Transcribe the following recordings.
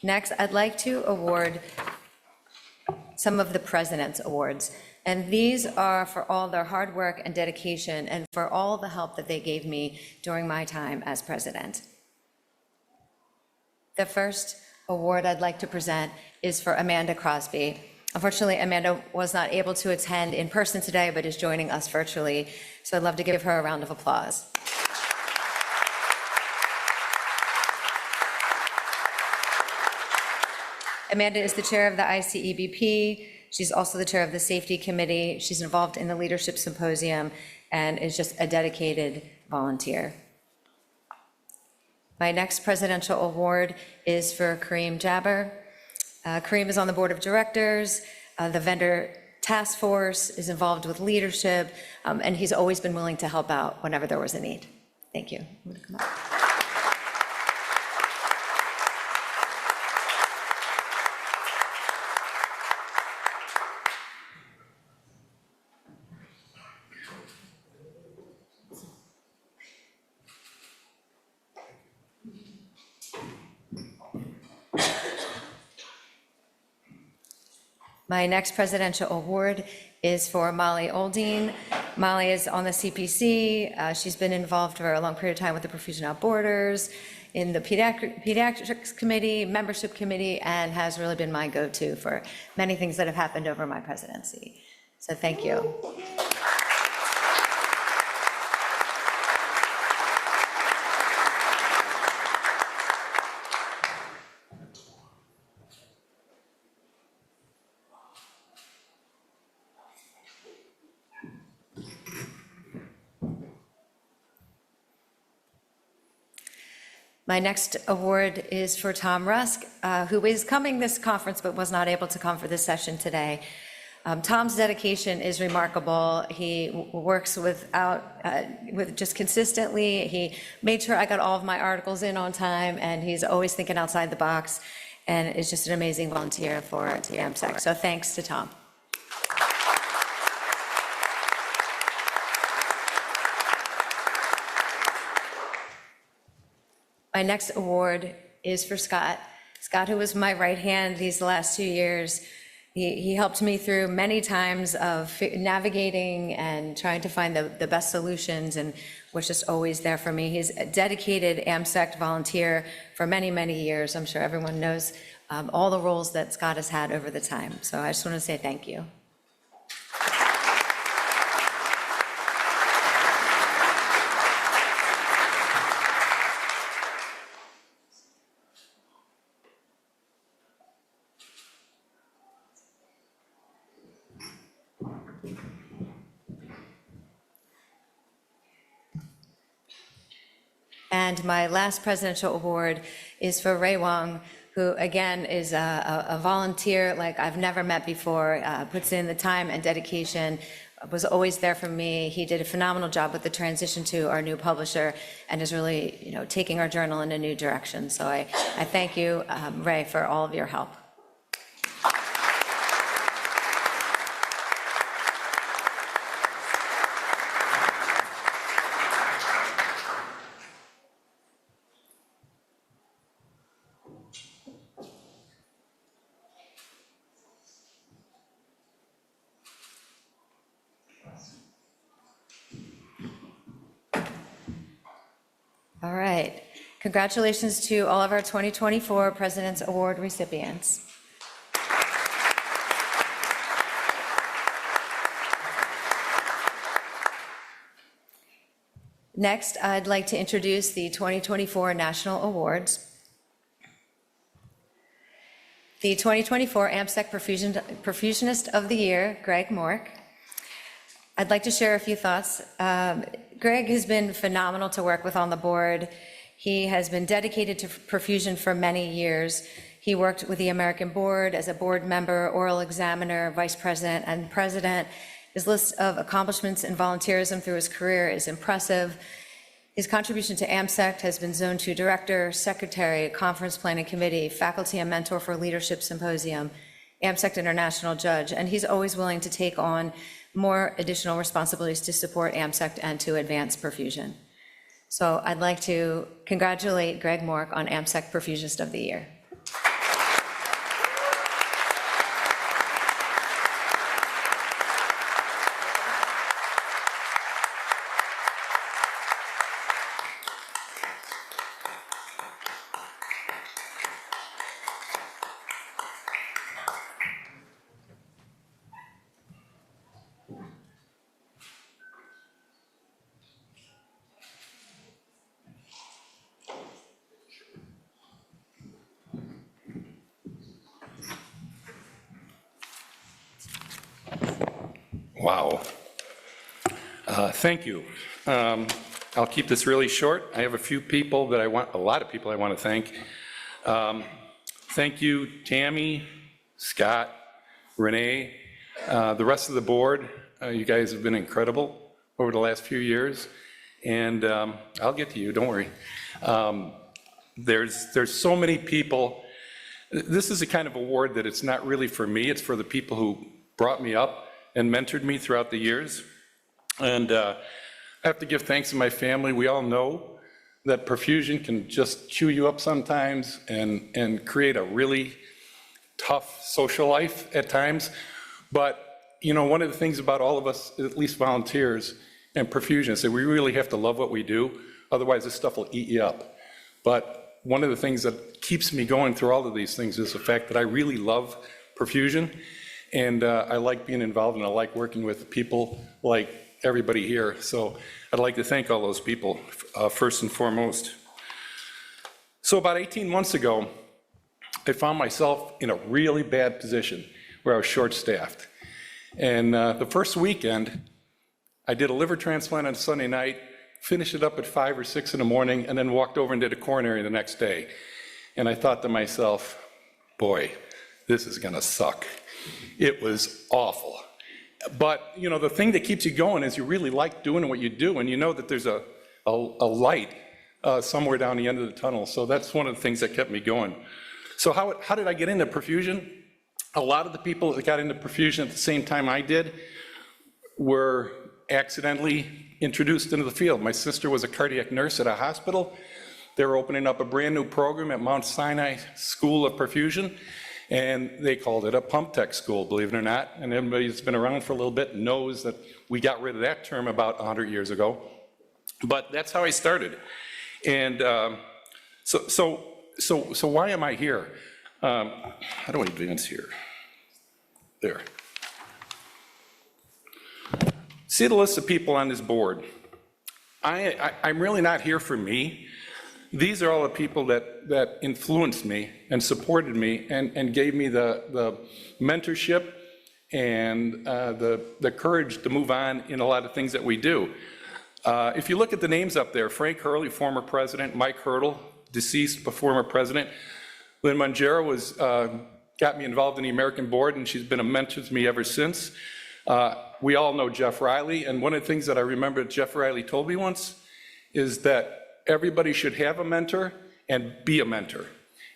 Next, I'd like to award some of the President's Awards. And these are for all their hard work and dedication and for all the help that they gave me during my time as president. The first award I'd like to present is for Amanda Crosby. Unfortunately, Amanda was not able to attend in person today, but is joining us virtually. So I'd love to give her a round of applause. Amanda is the chair of the ICEBP. She's also the chair of the Safety Committee. She's involved in the Leadership Symposium and is just a dedicated volunteer. My next presidential award is for Kareem Jabber. Kareem is on the board of directors. The vendor task force is involved with leadership, and he's always been willing to help out whenever there was a need. Thank you. I'm gonna come up. My next presidential award is for Molly Oldine. Molly is on the CPC. She's been involved for a long period of time with the Perfusion Without Borders, in the Pediatrics Committee, Membership Committee, and has really been my go-to for many things that have happened over my presidency. So thank you. My next award is for Tom Rusk, who is coming this conference but was not able to come for this session today. Tom's dedication is remarkable. He works with just consistently. He made sure I got all of my articles in on time, and he's always thinking outside the box, and is just an amazing volunteer for AMSEC. So thanks to Tom. My next award is for Scott. Scott, who was my right hand these last 2 years. He helped me through many times of navigating and trying to find the best solutions, and was just always there for me. He's a dedicated AMSEC volunteer for many, many years. I'm sure everyone knows all the roles that Scott has had over the time. So I just want to say thank you. And my last presidential award is for Ray Wong, who again is a volunteer like I've never met before, puts in the time and dedication, was always there for me. He did a phenomenal job with the transition to our new publisher, and is really, taking our journal in a new direction. So I thank you, Ray, for all of your help. All right. Congratulations to all of our 2024 President's Award recipients. Next, I'd like to introduce the 2024 National Awards. The 2024 AMSEC Perfusionist of the Year, Greg Mork. I'd like to share a few thoughts. Greg has been phenomenal to work with on the board. He has been dedicated to perfusion for many years. He worked with the American Board as a board member, oral examiner, vice president, and president. His list of accomplishments in volunteerism through his career is impressive. His contribution to AMSEC has been Zone 2 Director, Secretary, Conference Planning Committee, Faculty and Mentor for Leadership Symposium, AMSEC International Judge, and he's always willing to take on more additional responsibilities to support AMSEC and to advance perfusion. So I'd like to congratulate Greg Mork on AMSEC Perfusionist of the Year. Wow. Thank you. I'll keep this really short. I have a lot of people I want to thank. Thank you, Tammy, Scott, Renee, the rest of the board. You guys have been incredible over the last few years, and I'll get to you, don't worry. There's so many people. This is a kind of award that it's not really for me, it's for the people who brought me up and mentored me throughout the years. And I have to give thanks to my family. We all know that perfusion can just chew you up sometimes and create a really tough social life at times. But, you know, one of the things about all of us, at least volunteers and perfusionists, is that we really have to love what we do. Otherwise, this stuff will eat you up. But one of the things that keeps me going through all of these things is the fact that I really love perfusion. And I like being involved, and I like working with people like everybody here. So I'd like to thank all those people, first and foremost. So about 18 months ago, I found myself in a really bad position where I was short-staffed. And the first weekend, I did a liver transplant on Sunday night, finished it up at 5 or 6 in the morning, and then walked over and did a coronary the next day. And I thought to myself, boy, this is gonna suck. It was awful. But, you know, the thing that keeps you going is you really like doing what you do, and you know that there's a light somewhere down the end of the tunnel. So that's one of the things that kept me going. So how did I get into perfusion? A lot of the people that got into perfusion at the same time I did were accidentally introduced into the field. My sister was a cardiac nurse at a hospital. They were opening up a brand new program at Mount Sinai School of Perfusion. And they called it a pump tech school, believe it or not. And everybody that's been around for a little bit knows that we got rid of that term about 100 years ago. But that's how I started. And so why am I here? How do I advance here? There. See the list of people on this board. I'm really not here for me. These are all the people that influenced me and supported me and gave me the mentorship and the courage to move on in a lot of things that we do. If you look at the names up there, Frank Hurley, former president, Mike Hurdle, deceased former president. Lynn Mangiero got me involved in the American board, and she's been a mentor to me ever since. We all know Jeff Riley, and one of the things that I remember Jeff Riley told me once is that everybody should have a mentor and be a mentor.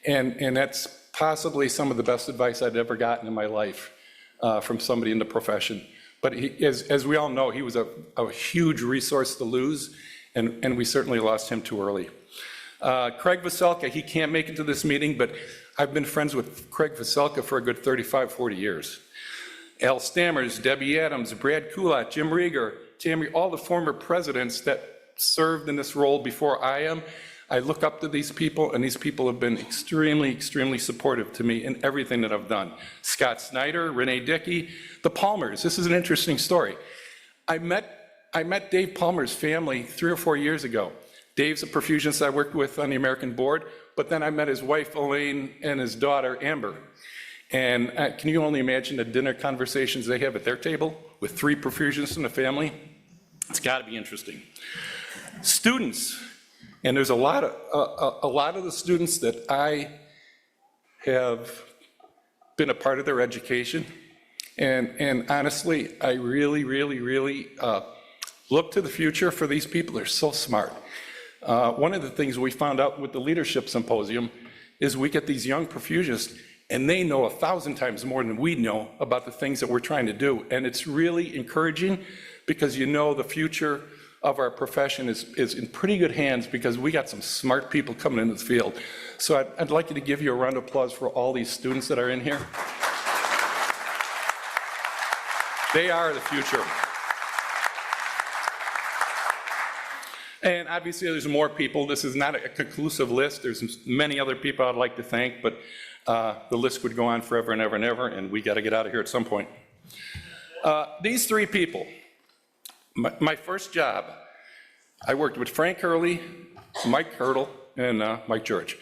And that's possibly some of the best advice I'd ever gotten in my life from somebody in the profession. But as we all know, he was a huge resource to lose, and we certainly lost him too early. Craig Veselka, he can't make it to this meeting, but I've been friends with Craig Veselka for a good 35, 40 years. Al Stammers, Debbie Adams, Brad Kulat, Jim Rieger, Tammy, all the former presidents that served in this role before I am. I look up to these people, and these people have been extremely, extremely supportive to me in everything that I've done. Scott Snyder, Renee Dickey, the Palmers. This is an interesting story. I met Dave Palmer's family 3 or 4 years ago. Dave's a perfusionist I worked with on the American board, but then I met his wife, Elaine, and his daughter, Amber. And can you only imagine the dinner conversations they have at their table with 3 perfusionists in the family? It's got to be interesting. Students, and there's a lot of the students that I have been a part of their education, and honestly, I really look to the future for these people. They're so smart. One of the things we found out with the leadership symposium is we get these young perfusionists, and they know 1,000 times more than we know about the things that we're trying to do, and it's really encouraging because you know the future of our profession is in pretty good hands because we got some smart people coming into the field. So I'd like you to give you a round of applause for all these students that are in here. They are the future. And obviously there's more people. This is not a conclusive list. There's many other people I'd like to thank, but the list would go on forever and ever and ever, and we got to get out of here at some point. These 3 people. My first job, I worked with Frank Hurley, Mike Hurdle, and Mike George.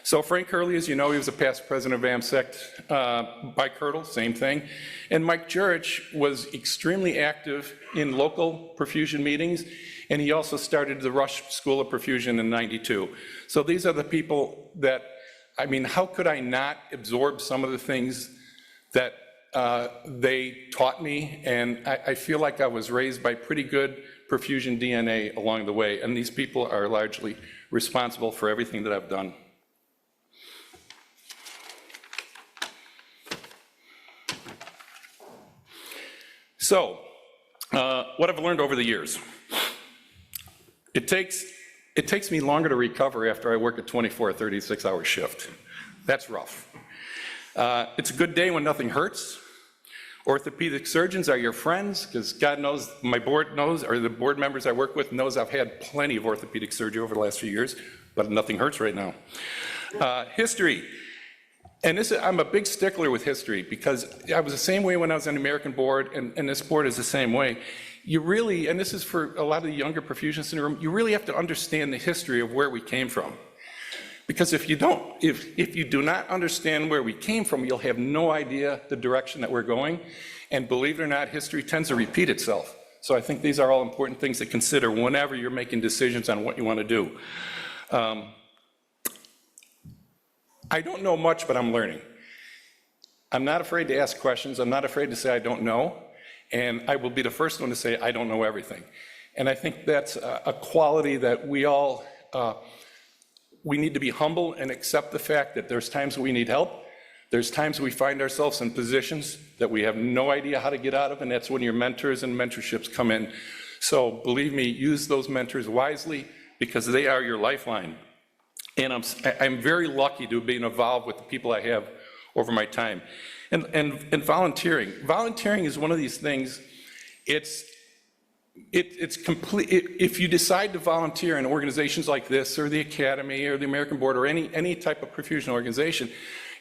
So Frank Hurley, as you know, he was a past president of AMSEC. Mike Hurdle, same thing. And Mike Jurich was extremely active in local perfusion meetings, and he also started the Rush School of Perfusion in '92. So these are the people that, I mean, how could I not absorb some of the things that they taught me? And I feel like I was raised by pretty good perfusion DNA along the way, and these people are largely responsible for everything that I've done. So, what I've learned over the years. It takes me longer to recover after I work a 24 or 36-hour shift. That's rough. It's a good day when nothing hurts. Orthopedic surgeons are your friends, because God knows, my board knows, or the board members I work with knows I've had plenty of orthopedic surgery over the last few years, but nothing hurts right now. History. And I'm a big stickler with history, because I was the same way when I was on the American board, and this board is the same way. You really, and this is for a lot of the younger perfusionists in the room, you really have to understand the history of where we came from. Because if you do not understand where we came from, you'll have no idea the direction that we're going. And believe it or not, history tends to repeat itself. So I think these are all important things to consider whenever you're making decisions on what you want to do. I don't know much, but I'm learning. I'm not afraid to ask questions. I'm not afraid to say I don't know. And I will be the first one to say I don't know everything. And I think that's a quality that we all, we need to be humble and accept the fact that there's times we need help. There's times we find ourselves in positions that we have no idea how to get out of, and that's when your mentors and mentorships come in. So believe me, use those mentors wisely, because they are your lifeline. And I'm very lucky to have been involved with the people I have over my time. And volunteering. Volunteering is one of these things, it's complete. If you decide to volunteer in organizations like this, or the Academy, or the American Board, or any type of perfusion organization,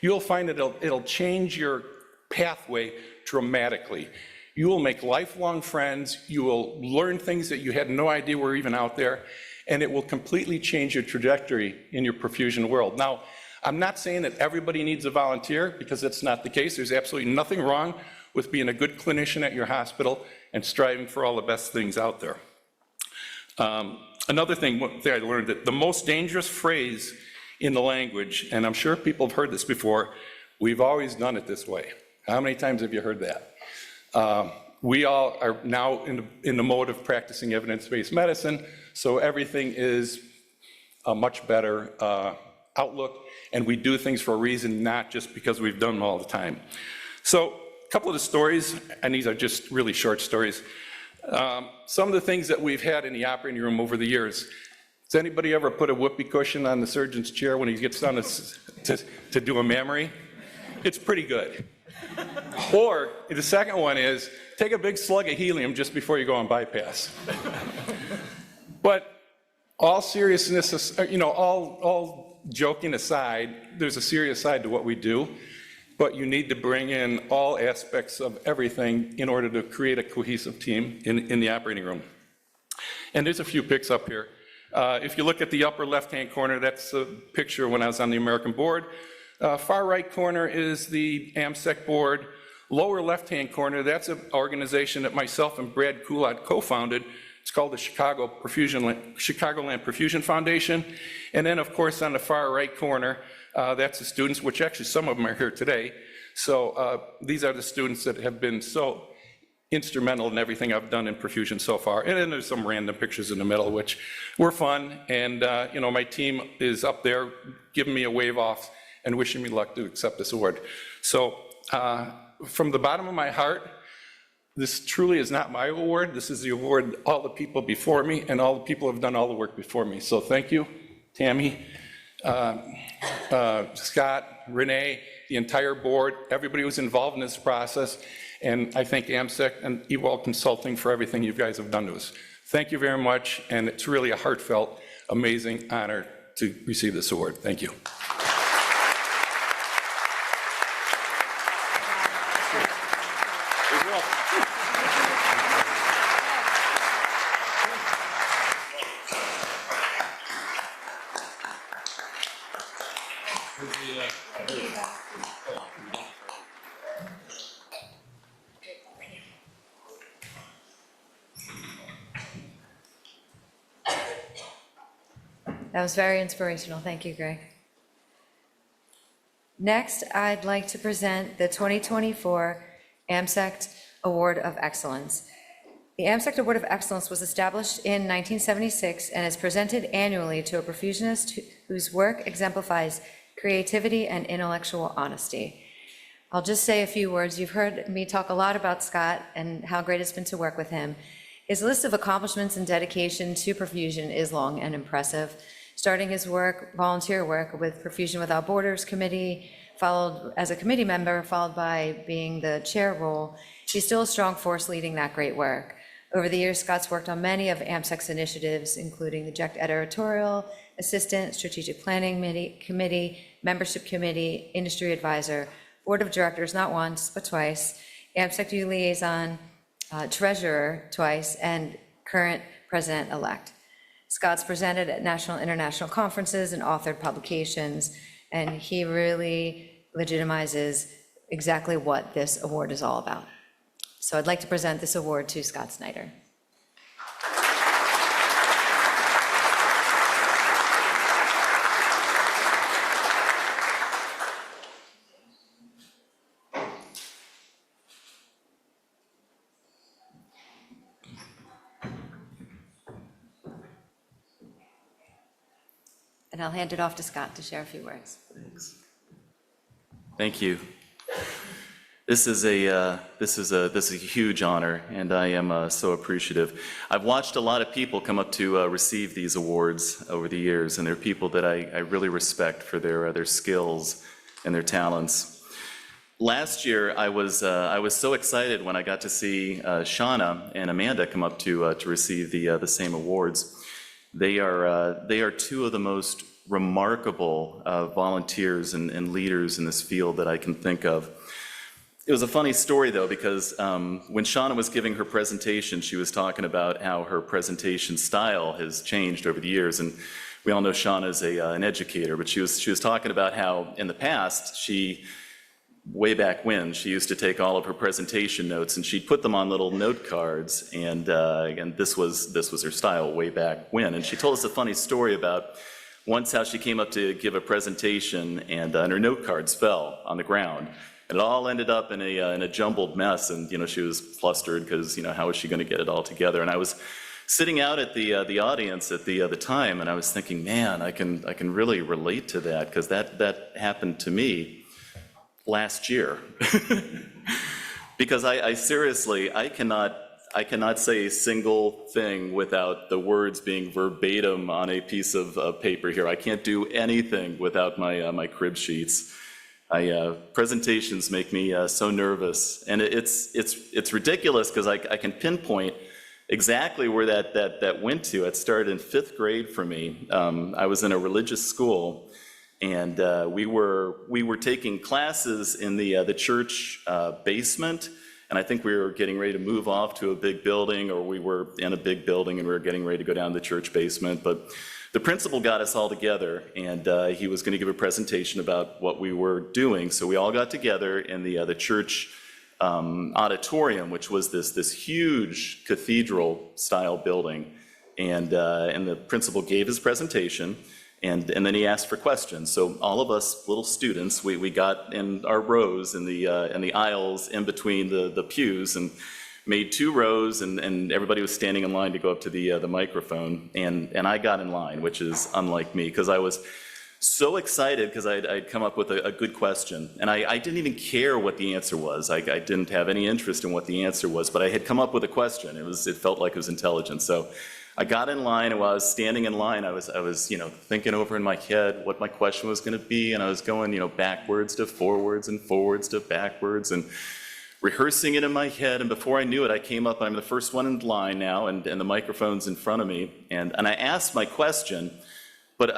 you'll find that it'll change your pathway dramatically. You will make lifelong friends, you will learn things that you had no idea were even out there, and it will completely change your trajectory in your perfusion world. Now, I'm not saying that everybody needs a volunteer, because that's not the case. There's absolutely nothing wrong with being a good clinician at your hospital and striving for all the best things out there. Another thing that I learned, that the most dangerous phrase in the language, and I'm sure people have heard this before, we've always done it this way. How many times have you heard that? We all are now in the mode of practicing evidence-based medicine, so everything is a much better outlook, and we do things for a reason, not just because we've done them all the time. So a couple of the stories, and these are just really short stories. Some of the things that we've had in the operating room over the years. Does anybody ever put a whoopee cushion on the surgeon's chair when he gets down to do a mammary? It's pretty good. Or the second one is, take a big slug of helium just before you go on bypass. But all seriousness, all joking aside, there's a serious side to what we do, but you need to bring in all aspects of everything in order to create a cohesive team in the operating room. And there's a few pics up here. If you look at the upper left-hand corner, that's a picture when I was on the American board. Far right corner is the AMSEC board. Lower left-hand corner, that's an organization that myself and Brad Coulott co-founded. It's called the Chicagoland Perfusion Foundation. And then, of course, on the far right corner, that's the students, which actually some of them are here today. So these are the students that have been so instrumental in everything I've done in perfusion so far. And then there's some random pictures in the middle, which were fun. And my team is up there giving me a wave off and wishing me luck to accept this award. So from the bottom of my heart, this truly is not my award. This is the award all the people before me, and all the people have done all the work before me. So thank you, Tammy, Scott, Renee, the entire board, everybody who's involved in this process, and I thank AMSEC and Ewald Consulting for everything you guys have done to us. Thank you very much, and it's really a heartfelt, amazing honor to receive this award. Thank you. That was very inspirational. Thank you, Greg. Next, I'd like to present the 2024 AMSECT Award of Excellence. The AMSECT Award of Excellence was established in 1976 and is presented annually to a perfusionist whose work exemplifies creativity and intellectual honesty. I'll just say a few words. You've heard me talk a lot about Scott and how great it's been to work with him. His list of accomplishments and dedication to perfusion is long and impressive. Starting his work, volunteer work with Perfusion Without Borders Committee, followed as a committee member, followed by being the chair role, he's still a strong force leading that great work. Over the years, Scott's worked on many of AMSEC's initiatives, including the JEC Editorial Assistant, Strategic Planning Committee, Membership Committee, Industry Advisor, Board of Directors not once, but twice, AMSEC Youth Liaison, Treasurer twice, and current President-elect. Scott's presented at national and international conferences and authored publications, and he really legitimizes exactly what this award is all about. So I'd like to present this award to Scott Snyder. And I'll hand it off to Scott to share a few words. Thanks. Thank you. This is a huge honor, and I am so appreciative. I've watched a lot of people come up to receive these awards over the years, and they're people that I really respect for their skills and their talents. Last year, I was so excited when I got to see Shauna and Amanda come up to receive the same awards. They are two of the most remarkable volunteers and leaders in this field that I can think of. It was a funny story, though, because when Shauna was giving her presentation, she was talking about how her presentation style has changed over the years. And we all know Shauna is an educator, but she was talking about how in the past, way back when, she used to take all of her presentation notes and she'd put them on little note cards, and this was her style way back when. And she told us a funny story about once how she came up to give a presentation and her note cards fell on the ground. And it all ended up in a jumbled mess, and she was flustered because how was she going to get it all together? And I was sitting out at the audience at the time, and I was thinking, man, I can really relate to that, because that happened to me last year. Because I seriously, I cannot say a single thing without the words being verbatim on a piece of paper here. I can't do anything without my crib sheets. Presentations make me so nervous, and it's ridiculous because I can pinpoint exactly where that went to. It started in 5th grade for me. I was in a religious school, and we were taking classes in the church basement, and I think we were getting ready to move off to a big building, or we were in a big building and we were getting ready to go down to the church basement. But the principal got us all together, and he was going to give a presentation about what we were doing. So we all got together in the church auditorium, which was this huge cathedral-style building. And the principal gave his presentation, and then he asked for questions. So all of us little students, we got in our rows in the aisles in between the pews, and made 2 rows, and everybody was standing in line to go up to the microphone, and I got in line, which is unlike me, because I was so excited because I'd come up with a good question, and I didn't even care what the answer was. I didn't have any interest in what the answer was, but I had come up with a question. It felt like it was intelligent. So I got in line, and while I was standing in line, I was thinking over in my head what my question was going to be, and I was going backwards to forwards and forwards to backwards, and rehearsing it in my head. And before I knew it, I came up. I'm the first one in line now, and the microphone's in front of me, and I asked my question, but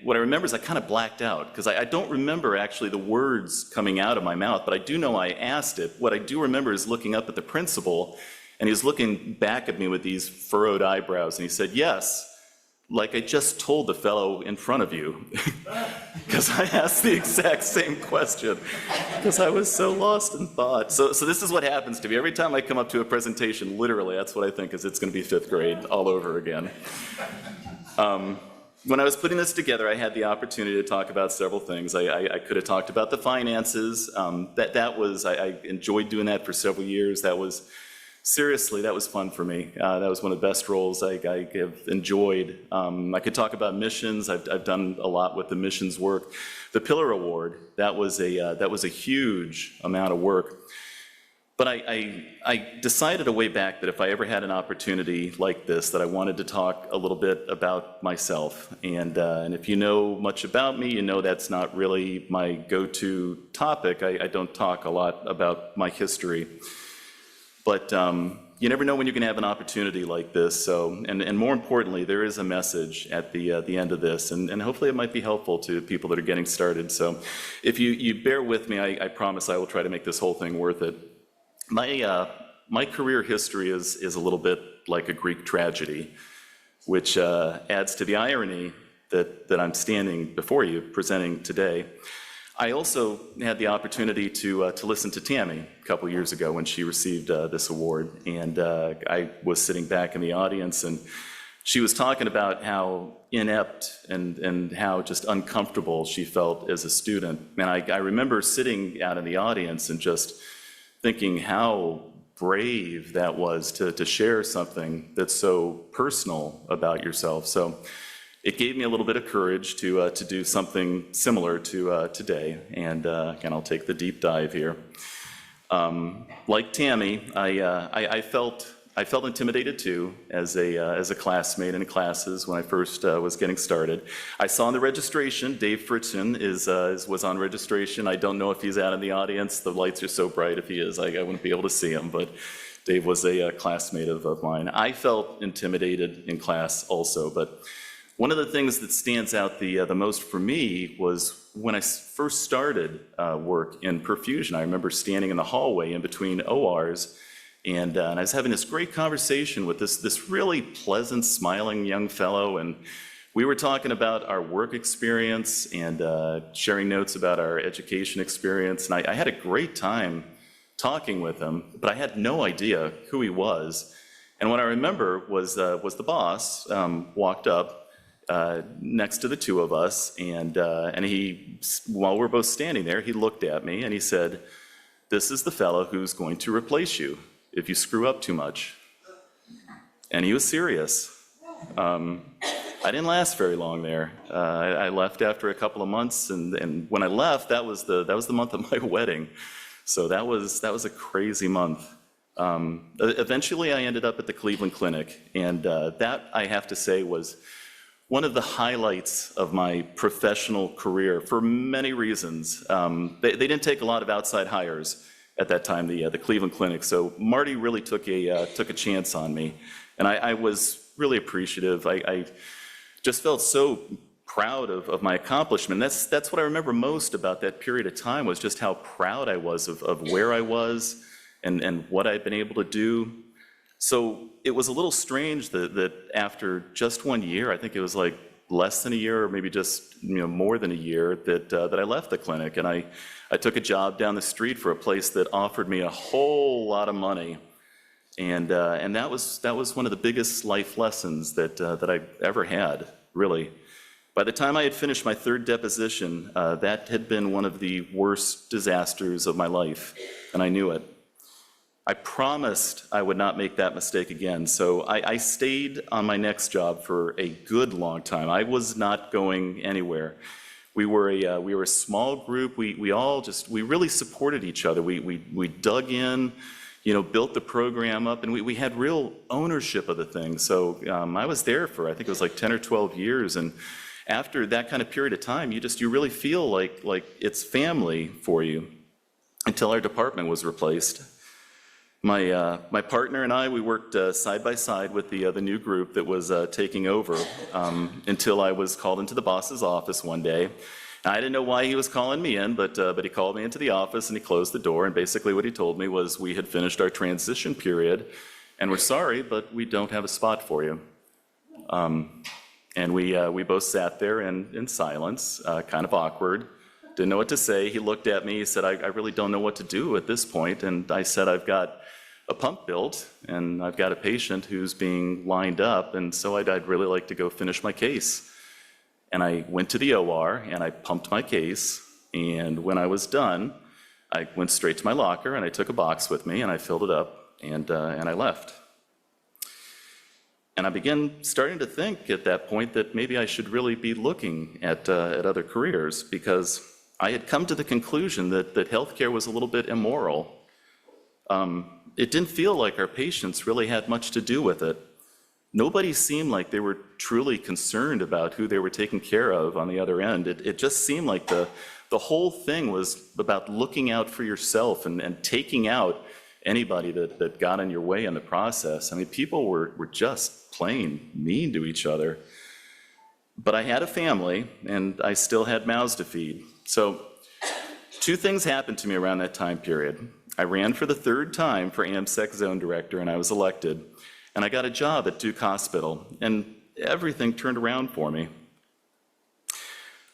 what I remember is I kind of blacked out, because I don't remember actually the words coming out of my mouth, but I do know I asked it. What I do remember is looking up at the principal, and he was looking back at me with these furrowed eyebrows, and he said, "Yes, like I just told the fellow in front of you, because I asked the exact same question, because I was so lost in thought. So this is what happens to me. Every time I come up to a presentation, literally, that's what I think is it's going to be fifth grade all over again. When I was putting this together, I had the opportunity to talk about several things. I could have talked about the finances. I enjoyed doing that for several years. Seriously, that was fun for me. That was one of the best roles I have enjoyed. I could talk about missions. I've done a lot with the missions work. The Pillar Award, that was a huge amount of work. But I decided a way back that if I ever had an opportunity like this, that I wanted to talk a little bit about myself. And if you know much about me, you know that's not really my go-to topic. I don't talk a lot about my history. But you never know when you can have an opportunity like this. So, and more importantly, there is a message at the end of this, and hopefully it might be helpful to people that are getting started. So, if you bear with me, I promise I will try to make this whole thing worth it. My career history is a little bit like a Greek tragedy, which adds to the irony that I'm standing before you presenting today. I also had the opportunity to listen to Tammy a couple years ago when she received this award, and I was sitting back in the audience, and she was talking about how inept and how just uncomfortable she felt as a student. And I remember sitting out in the audience and just thinking how brave that was to share something that's so personal about yourself. So it gave me a little bit of courage to do something similar to today, and again, I'll take the deep dive here. Like Tammy, I felt intimidated too as a classmate in classes when I first was getting started. I saw in the registration, Dave Fritzen was on registration. I don't know if he's out in the audience. The lights are so bright. If he is, I wouldn't be able to see him, but Dave was a classmate of mine. I felt intimidated in class also, but one of the things that stands out the most for me was when I first started work in perfusion. I remember standing in the hallway in between ORs, and I was having this great conversation with this really pleasant, smiling young fellow, and we were talking about our work experience and sharing notes about our education experience, and I had a great time talking with him, but I had no idea who he was. And what I remember was the boss walked up next to the two of us, and he, while we're both standing there, he looked at me and he said, "This is the fellow who's going to replace you if you screw up too much." And he was serious. I didn't last very long there. I left after a couple of months, and when I left, that was the month of my wedding. So that was a crazy month. Eventually, I ended up at the Cleveland Clinic, and that, I have to say, was one of the highlights of my professional career for many reasons. They didn't take a lot of outside hires at that time, the Cleveland Clinic. So Marty really took a chance on me, and I was really appreciative. I just felt so proud of my accomplishment. That's what I remember most about that period of time, was just how proud I was of where I was and what I'd been able to do. So it was a little strange that after just 1 year, I think it was like less than a year, or maybe just more than a year, that I left the clinic, and I took a job down the street for a place that offered me a whole lot of money, and that was one of the biggest life lessons that I ever had, really. By the time I had finished my third deposition, that had been one of the worst disasters of my life, and I knew it. I promised I would not make that mistake again, so I stayed on my next job for a good long time. I was not going anywhere. We were a small group. We really supported each other. We dug in, built the program up, and we had real ownership of the thing. So I was there for, I think it was like 10 or 12 years, and after that kind of period of time, you really feel like it's family for you, until our department was replaced. My partner and I, we worked side by side with the new group that was taking over until I was called into the boss's office one day. I didn't know why he was calling me in, but he called me into the office and he closed the door, and basically what he told me was, we had finished our transition period and we're sorry, but we don't have a spot for you. And we both sat there in silence, kind of awkward, didn't know what to say. He looked at me, he said, I really don't know what to do at this point. And I said, I've got a pump built, and I've got a patient who's being lined up, and so I'd really like to go finish my case. And I went to the OR, and I pumped my case, and when I was done, I went straight to my locker, and I took a box with me, and I filled it up, and I left. And I began starting to think at that point that maybe I should really be looking at other careers, because I had come to the conclusion that healthcare was a little bit immoral. It didn't feel like our patients really had much to do with it. Nobody seemed like they were truly concerned about who they were taking care of on the other end. It just seemed like the whole thing was about looking out for yourself and taking out anybody that got in your way in the process. I mean, people were just plain mean to each other. But I had a family, and I still had mouths to feed. So 2 things happened to me around that time period. I ran for the 3rd time for AMSEC Zone Director, and I was elected. And I got a job at Duke Hospital, and everything turned around for me.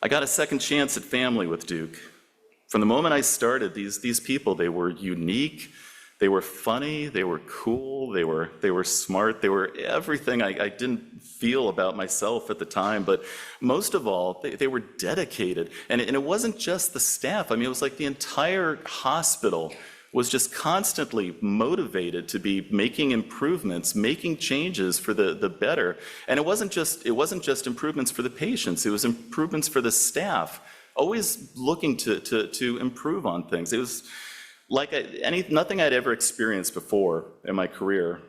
I got a second chance at family with Duke. From the moment I started, these people, they were unique, they were funny, they were cool, they were smart, they were everything I didn't feel about myself at the time, but most of all, they were dedicated. And it wasn't just the staff. I mean, it was like the entire hospital was just constantly motivated to be making improvements, making changes for the better. And it wasn't just improvements for the patients, it was improvements for the staff, always looking to improve on things. It was like nothing I'd ever experienced before in my career.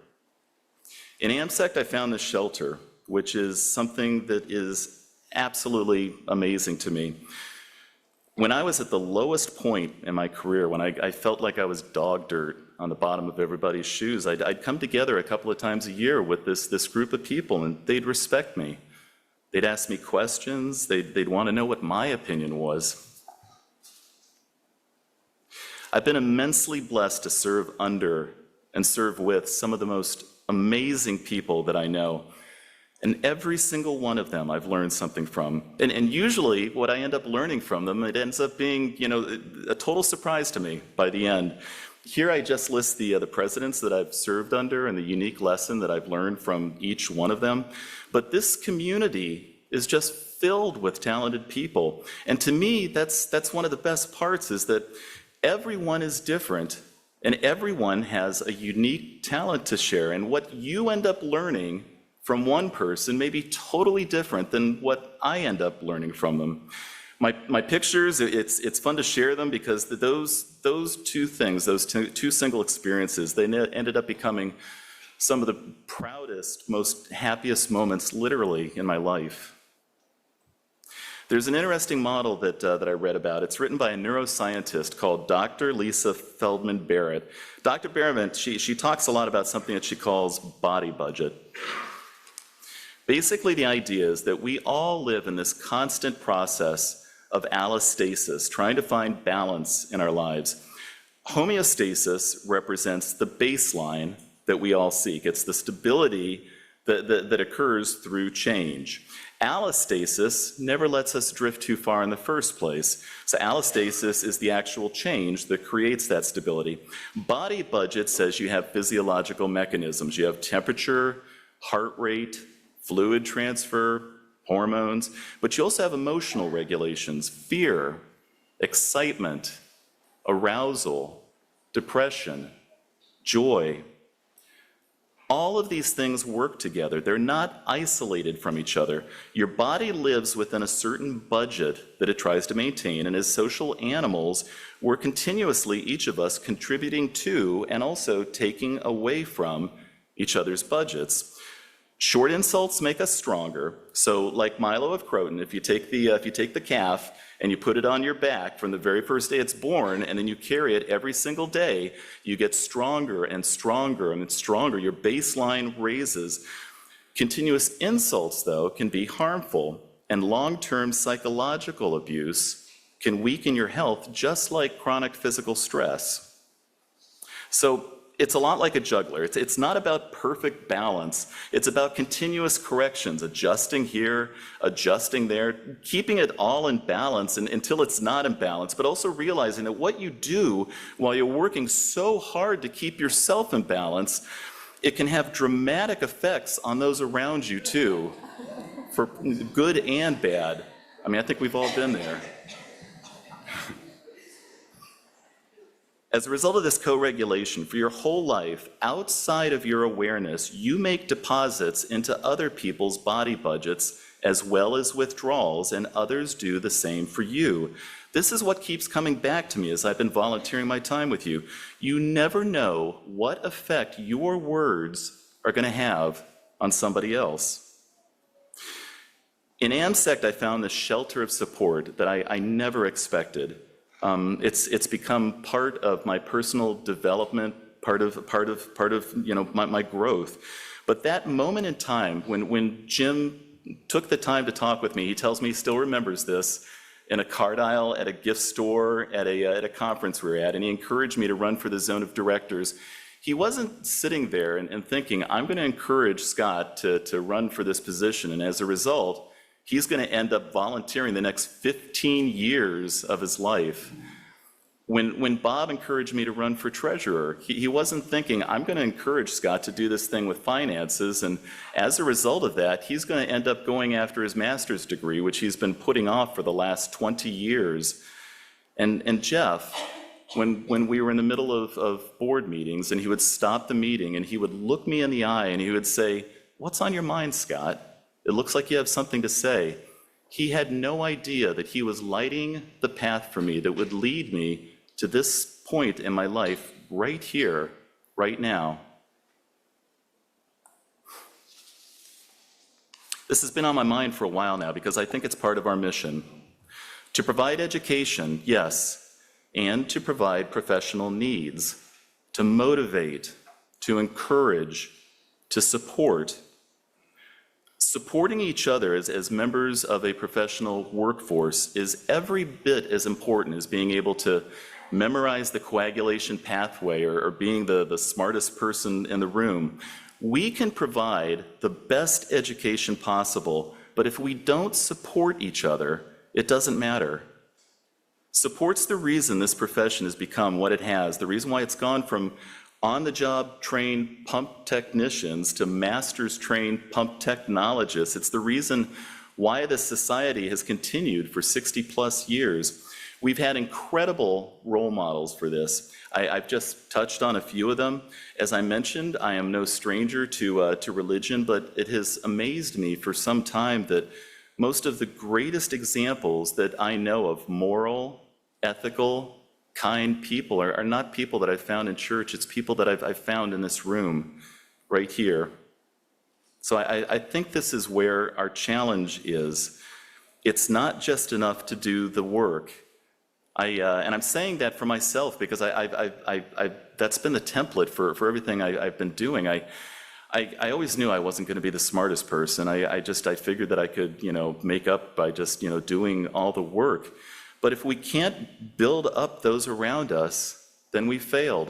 In AMSEC, I found this shelter, which is something that is absolutely amazing to me. When I was at the lowest point in my career, when I felt like I was dog dirt on the bottom of everybody's shoes, I'd come together a couple of times a year with this group of people, and they'd respect me. They'd ask me questions. They'd want to know what my opinion was. I've been immensely blessed to serve under and serve with some of the most amazing people that I know. And every single one of them I've learned something from. And usually what I end up learning from them, it ends up being, a total surprise to me by the end. Here I just list the presidents that I've served under and the unique lesson that I've learned from each one of them. But this community is just filled with talented people. And to me, that's one of the best parts, is that everyone is different and everyone has a unique talent to share. And what you end up learning from one person may be totally different than what I end up learning from them. My pictures, it's fun to share them, because those 2 things, those two single experiences, they ended up becoming some of the proudest, most happiest moments literally in my life. There's an interesting model that I read about. It's written by a neuroscientist called Dr. Lisa Feldman Barrett. Dr. Barrett, she talks a lot about something that she calls body budget. Basically, the idea is that we all live in this constant process of allostasis, trying to find balance in our lives. Homeostasis represents the baseline that we all seek. It's the stability that occurs through change. Allostasis never lets us drift too far in the first place. So allostasis is the actual change that creates that stability. Body budget says you have physiological mechanisms. You have temperature, heart rate, fluid transfer, hormones, but you also have emotional regulations: fear, excitement, arousal, depression, joy. All of these things work together. They're not isolated from each other. Your body lives within a certain budget that it tries to maintain, and as social animals, we're continuously, each of us, contributing to and also taking away from each other's budgets. Short insults make us stronger. So like Milo of Croton, if you take the calf and you put it on your back from the very first day it's born, and then you carry it every single day, you get stronger and stronger and stronger. Your baseline raises. Continuous insults, though, can be harmful, and long-term psychological abuse can weaken your health, just like chronic physical stress. So it's a lot like a juggler. It's not about perfect balance. It's about continuous corrections, adjusting here, adjusting there, keeping it all in balance until it's not in balance, but also realizing that what you do while you're working so hard to keep yourself in balance, it can have dramatic effects on those around you too, for good and bad. I mean, I think we've all been there. As a result of this co-regulation, for your whole life, outside of your awareness, you make deposits into other people's body budgets as well as withdrawals, and others do the same for you. This is what keeps coming back to me as I've been volunteering my time with you. You never know what effect your words are going to have on somebody else. In AMSECT, I found this shelter of support that I never expected. It's become part of my personal development, part of my growth. But that moment in time when Jim took the time to talk with me, he tells me he still remembers this, in a card aisle at a gift store at a conference we were at, and he encouraged me to run for the zone of directors. He wasn't sitting there and thinking, I'm going to encourage Scott to run for this position, and as a result, he's going to end up volunteering the next 15 years of his life. When Bob encouraged me to run for treasurer, he wasn't thinking, I'm going to encourage Scott to do this thing with finances, and as a result of that, he's going to end up going after his master's degree, which he's been putting off for the last 20 years. And Jeff, when we were in the middle of board meetings, and he would stop the meeting, and he would look me in the eye, and he would say, "What's on your mind, Scott? It looks like you have something to say." He had no idea that he was lighting the path for me that would lead me to this point in my life, right here, right now. This has been on my mind for a while now because I think it's part of our mission. To provide education, yes, and to provide professional needs, to motivate, to encourage, to support. Supporting each other as members of a professional workforce is every bit as important as being able to memorize the coagulation pathway or being the smartest person in the room. We can provide the best education possible, but if we don't support each other, it doesn't matter. Support's the reason this profession has become what it has, the reason why it's gone from on-the-job trained pump technicians to masters trained pump technologists. It's the reason why this society has continued for 60 plus years. We've had incredible role models for this. I've just touched on a few of them. As I mentioned, I am no stranger to religion, but it has amazed me for some time that most of the greatest examples that I know of moral, ethical, kind people are not people that I've found in church. It's people that I've found in this room right here. So I think this is where our challenge is. It's not just enough to do the work. And I'm saying that for myself because that's been the template for everything I've been doing. I always knew I wasn't going to be the smartest person. I figured that I could, make up by just, doing all the work. But if we can't build up those around us, then we failed.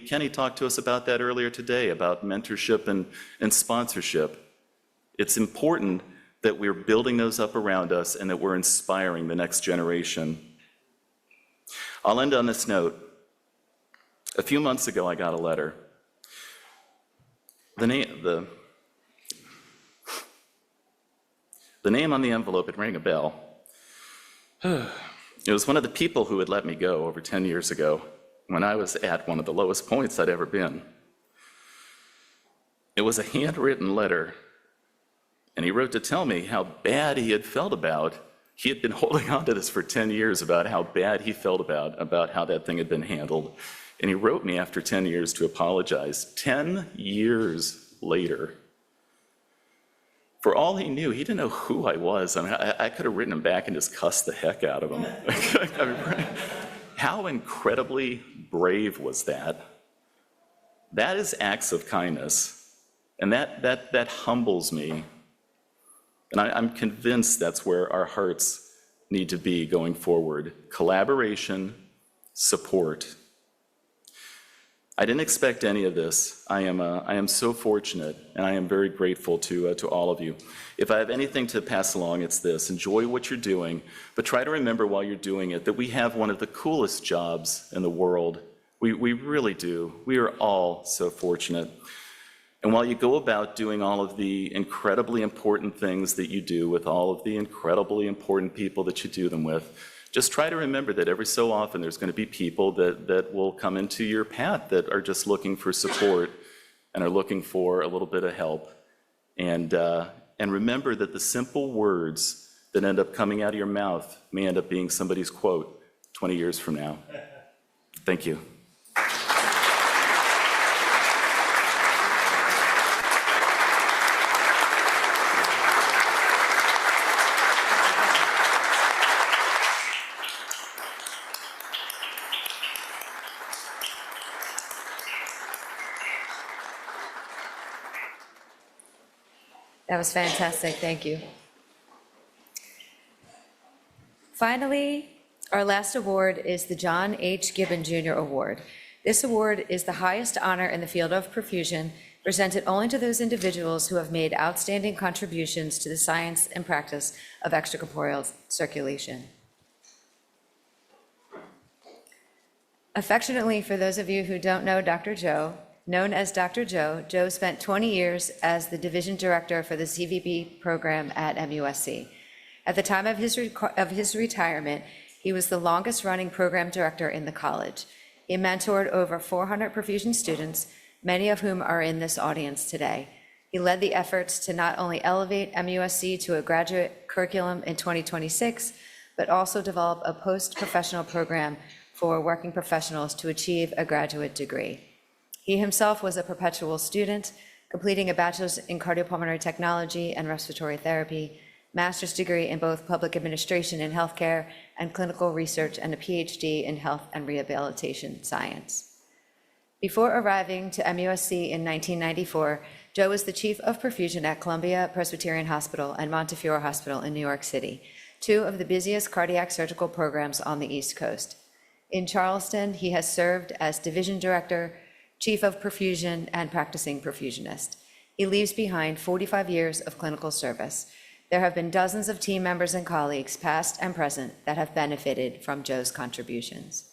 Kenny talked to us about that earlier today, about mentorship and sponsorship. It's important that we're building those up around us and that we're inspiring the next generation. I'll end on this note. A few months ago, I got a letter. The name on the envelope, it rang a bell. It was one of the people who had let me go over 10 years ago when I was at one of the lowest points I'd ever been. It was a handwritten letter, and he wrote to tell me how bad he had felt about. He had been holding on to this for 10 years about how bad he felt about how that thing had been handled. And he wrote me after 10 years to apologize. 10 years later. For all he knew, he didn't know who I was. I mean, I could have written him back and just cussed the heck out of him. I mean, how incredibly brave was that? That is acts of kindness. And that humbles me. And I'm convinced that's where our hearts need to be going forward. Collaboration, support. I didn't expect any of this. I am so fortunate, and I am very grateful to all of you. If I have anything to pass along, it's this: enjoy what you're doing, but try to remember while you're doing it that we have one of the coolest jobs in the world. We really do. We are all so fortunate. And while you go about doing all of the incredibly important things that you do with all of the incredibly important people that you do them with, just try to remember that every so often there's going to be people that will come into your path that are just looking for support and are looking for a little bit of help. And remember that the simple words that end up coming out of your mouth may end up being somebody's quote 20 years from now. Thank you. That was fantastic, thank you. Finally, our last award is the John H. Gibbon Jr. Award. This award is the highest honor in the field of perfusion, presented only to those individuals who have made outstanding contributions to the science and practice of extracorporeal circulation. Affectionately, for those of you who don't know Dr. Joe, known as Dr. Joe, Joe spent 20 years as the division director for the CVB program at MUSC. At the time of his retirement, he was the longest-running program director in the college. He mentored over 400 perfusion students, many of whom are in this audience today. He led the efforts to not only elevate MUSC to a graduate curriculum in 2026, but also develop a post-professional program for working professionals to achieve a graduate degree. He himself was a perpetual student, completing a bachelor's in cardiopulmonary technology and respiratory therapy, master's degree in both public administration and healthcare and clinical research, and a PhD in health and rehabilitation science. Before arriving to MUSC in 1994, Joe was the chief of perfusion at Columbia Presbyterian Hospital and Montefiore Hospital in New York City, two of the busiest cardiac surgical programs on the East Coast. In Charleston, he has served as division director, chief of perfusion, and practicing perfusionist. He leaves behind 45 years of clinical service. There have been dozens of team members and colleagues, past and present, that have benefited from Joe's contributions.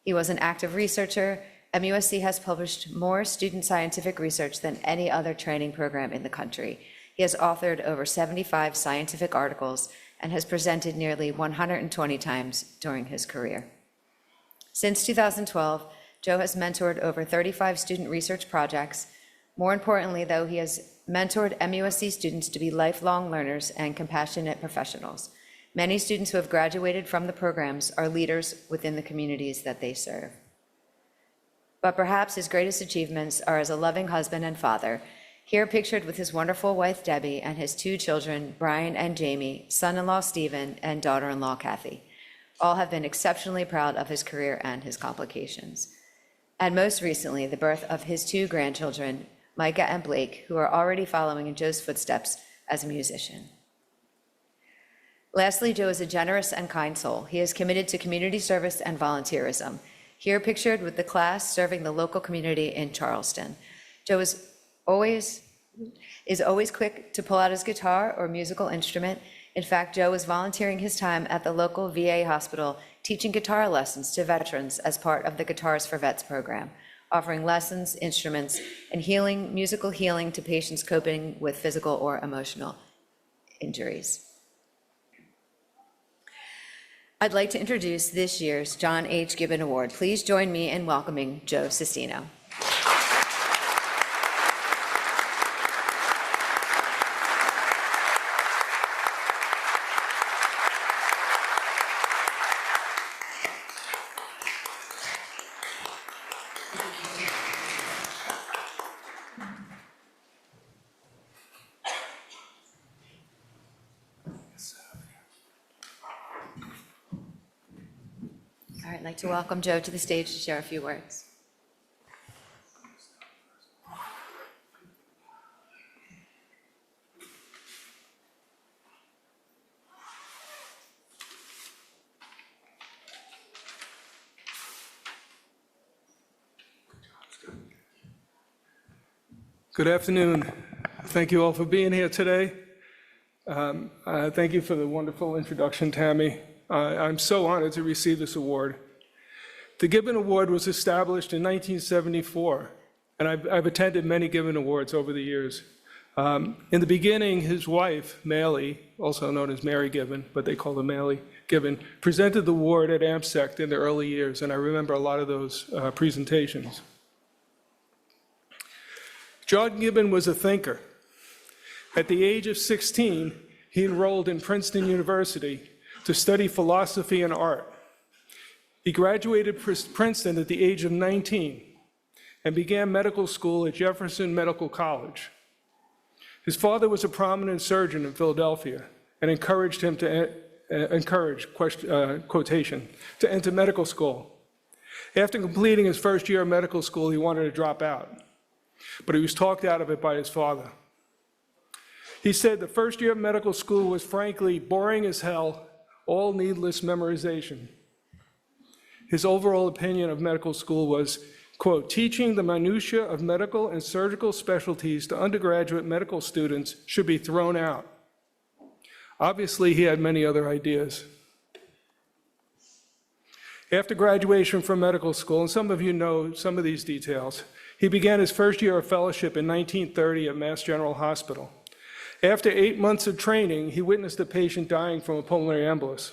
He was an active researcher. MUSC has published more student scientific research than any other training program in the country. He has authored over 75 scientific articles and has presented nearly 120 times during his career. Since 2012, Joe has mentored over 35 student research projects. More importantly, though, he has mentored MUSC students to be lifelong learners and compassionate professionals. Many students who have graduated from the programs are leaders within the communities that they serve. But perhaps his greatest achievements are as a loving husband and father, here pictured with his wonderful wife, Debbie, and his two children, Brian and Jamie, son-in-law, Stephen, and daughter-in-law, Kathy. All have been exceptionally proud of his career and his complications. And most recently, the birth of his two grandchildren, Micah and Blake, who are already following in Joe's footsteps as a musician. Lastly, Joe is a generous and kind soul. He is committed to community service and volunteerism, here pictured with the class serving the local community in Charleston. Joe is always quick to pull out his guitar or musical instrument. In fact, Joe is volunteering his time at the local VA hospital, teaching guitar lessons to veterans as part of the Guitars for Vets program, offering lessons, instruments, and musical healing to patients coping with physical or emotional injuries. I'd like to introduce this year's John H. Gibbon Award. Please join me in welcoming Joe Sistino. All right, I'd like to welcome Joe to the stage to share a few words. Good afternoon. Thank you all for being here today. Thank you for the wonderful introduction, Tammy. I'm so honored to receive this award. The Gibbon Award was established in 1974, and I've attended many Gibbon Awards over the years. In the beginning, his wife, Maley, also known as Mary Gibbon, but they call her Maley Gibbon, presented the award at AMSEC in the early years, and I remember a lot of those presentations. John Gibbon was a thinker. At the age of 16, he enrolled in Princeton University to study philosophy and art. He graduated Princeton at the age of 19 and began medical school at Jefferson Medical College. His father was a prominent surgeon in Philadelphia and encouraged him to enter medical school. After completing his first year of medical school, he wanted to drop out, but he was talked out of it by his father. He said the first year of medical school was frankly boring as hell, all needless memorization. His overall opinion of medical school was, quote, teaching the minutiae of medical and surgical specialties to undergraduate medical students should be thrown out. Obviously, he had many other ideas. After graduation from medical school, and some of you know some of these details, he began his first year of fellowship in 1930 at Mass General Hospital. After 8 months of training, he witnessed a patient dying from a pulmonary embolus.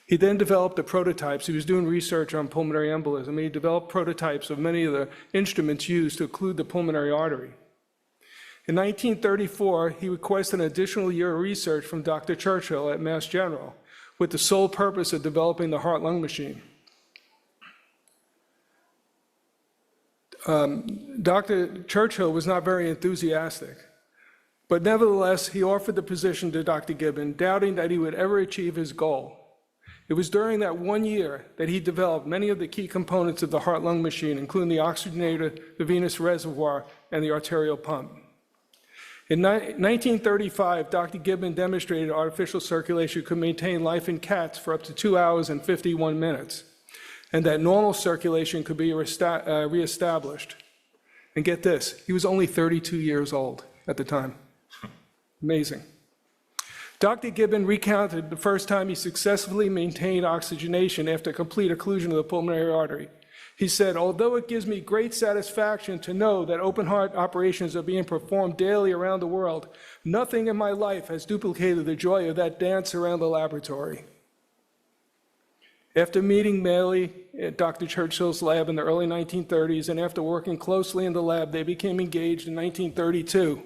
He then developed the prototypes. He was doing research on pulmonary embolism, and he developed prototypes of many of the instruments used to occlude the pulmonary artery. In 1934, he requested an additional year of research from Dr. Churchill at Mass General with the sole purpose of developing the heart-lung machine. Dr. Churchill was not very enthusiastic, but nevertheless, he offered the position to Dr. Gibbon, doubting that he would ever achieve his goal. It was during that 1 year that he developed many of the key components of the heart-lung machine, including the oxygenator, the venous reservoir, and the arterial pump. In 1935, Dr. Gibbon demonstrated artificial circulation could maintain life in cats for up to 2 hours and 51 minutes, and that normal circulation could be reestablished. And get this, he was only 32 years old at the time. Amazing. Dr. Gibbon recounted the first time he successfully maintained oxygenation after complete occlusion of the pulmonary artery. He said, although it gives me great satisfaction to know that open heart operations are being performed daily around the world, nothing in my life has duplicated the joy of that dance around the laboratory. After meeting Maley at Dr. Churchill's lab in the early 1930s, and after working closely in the lab, they became engaged in 1932.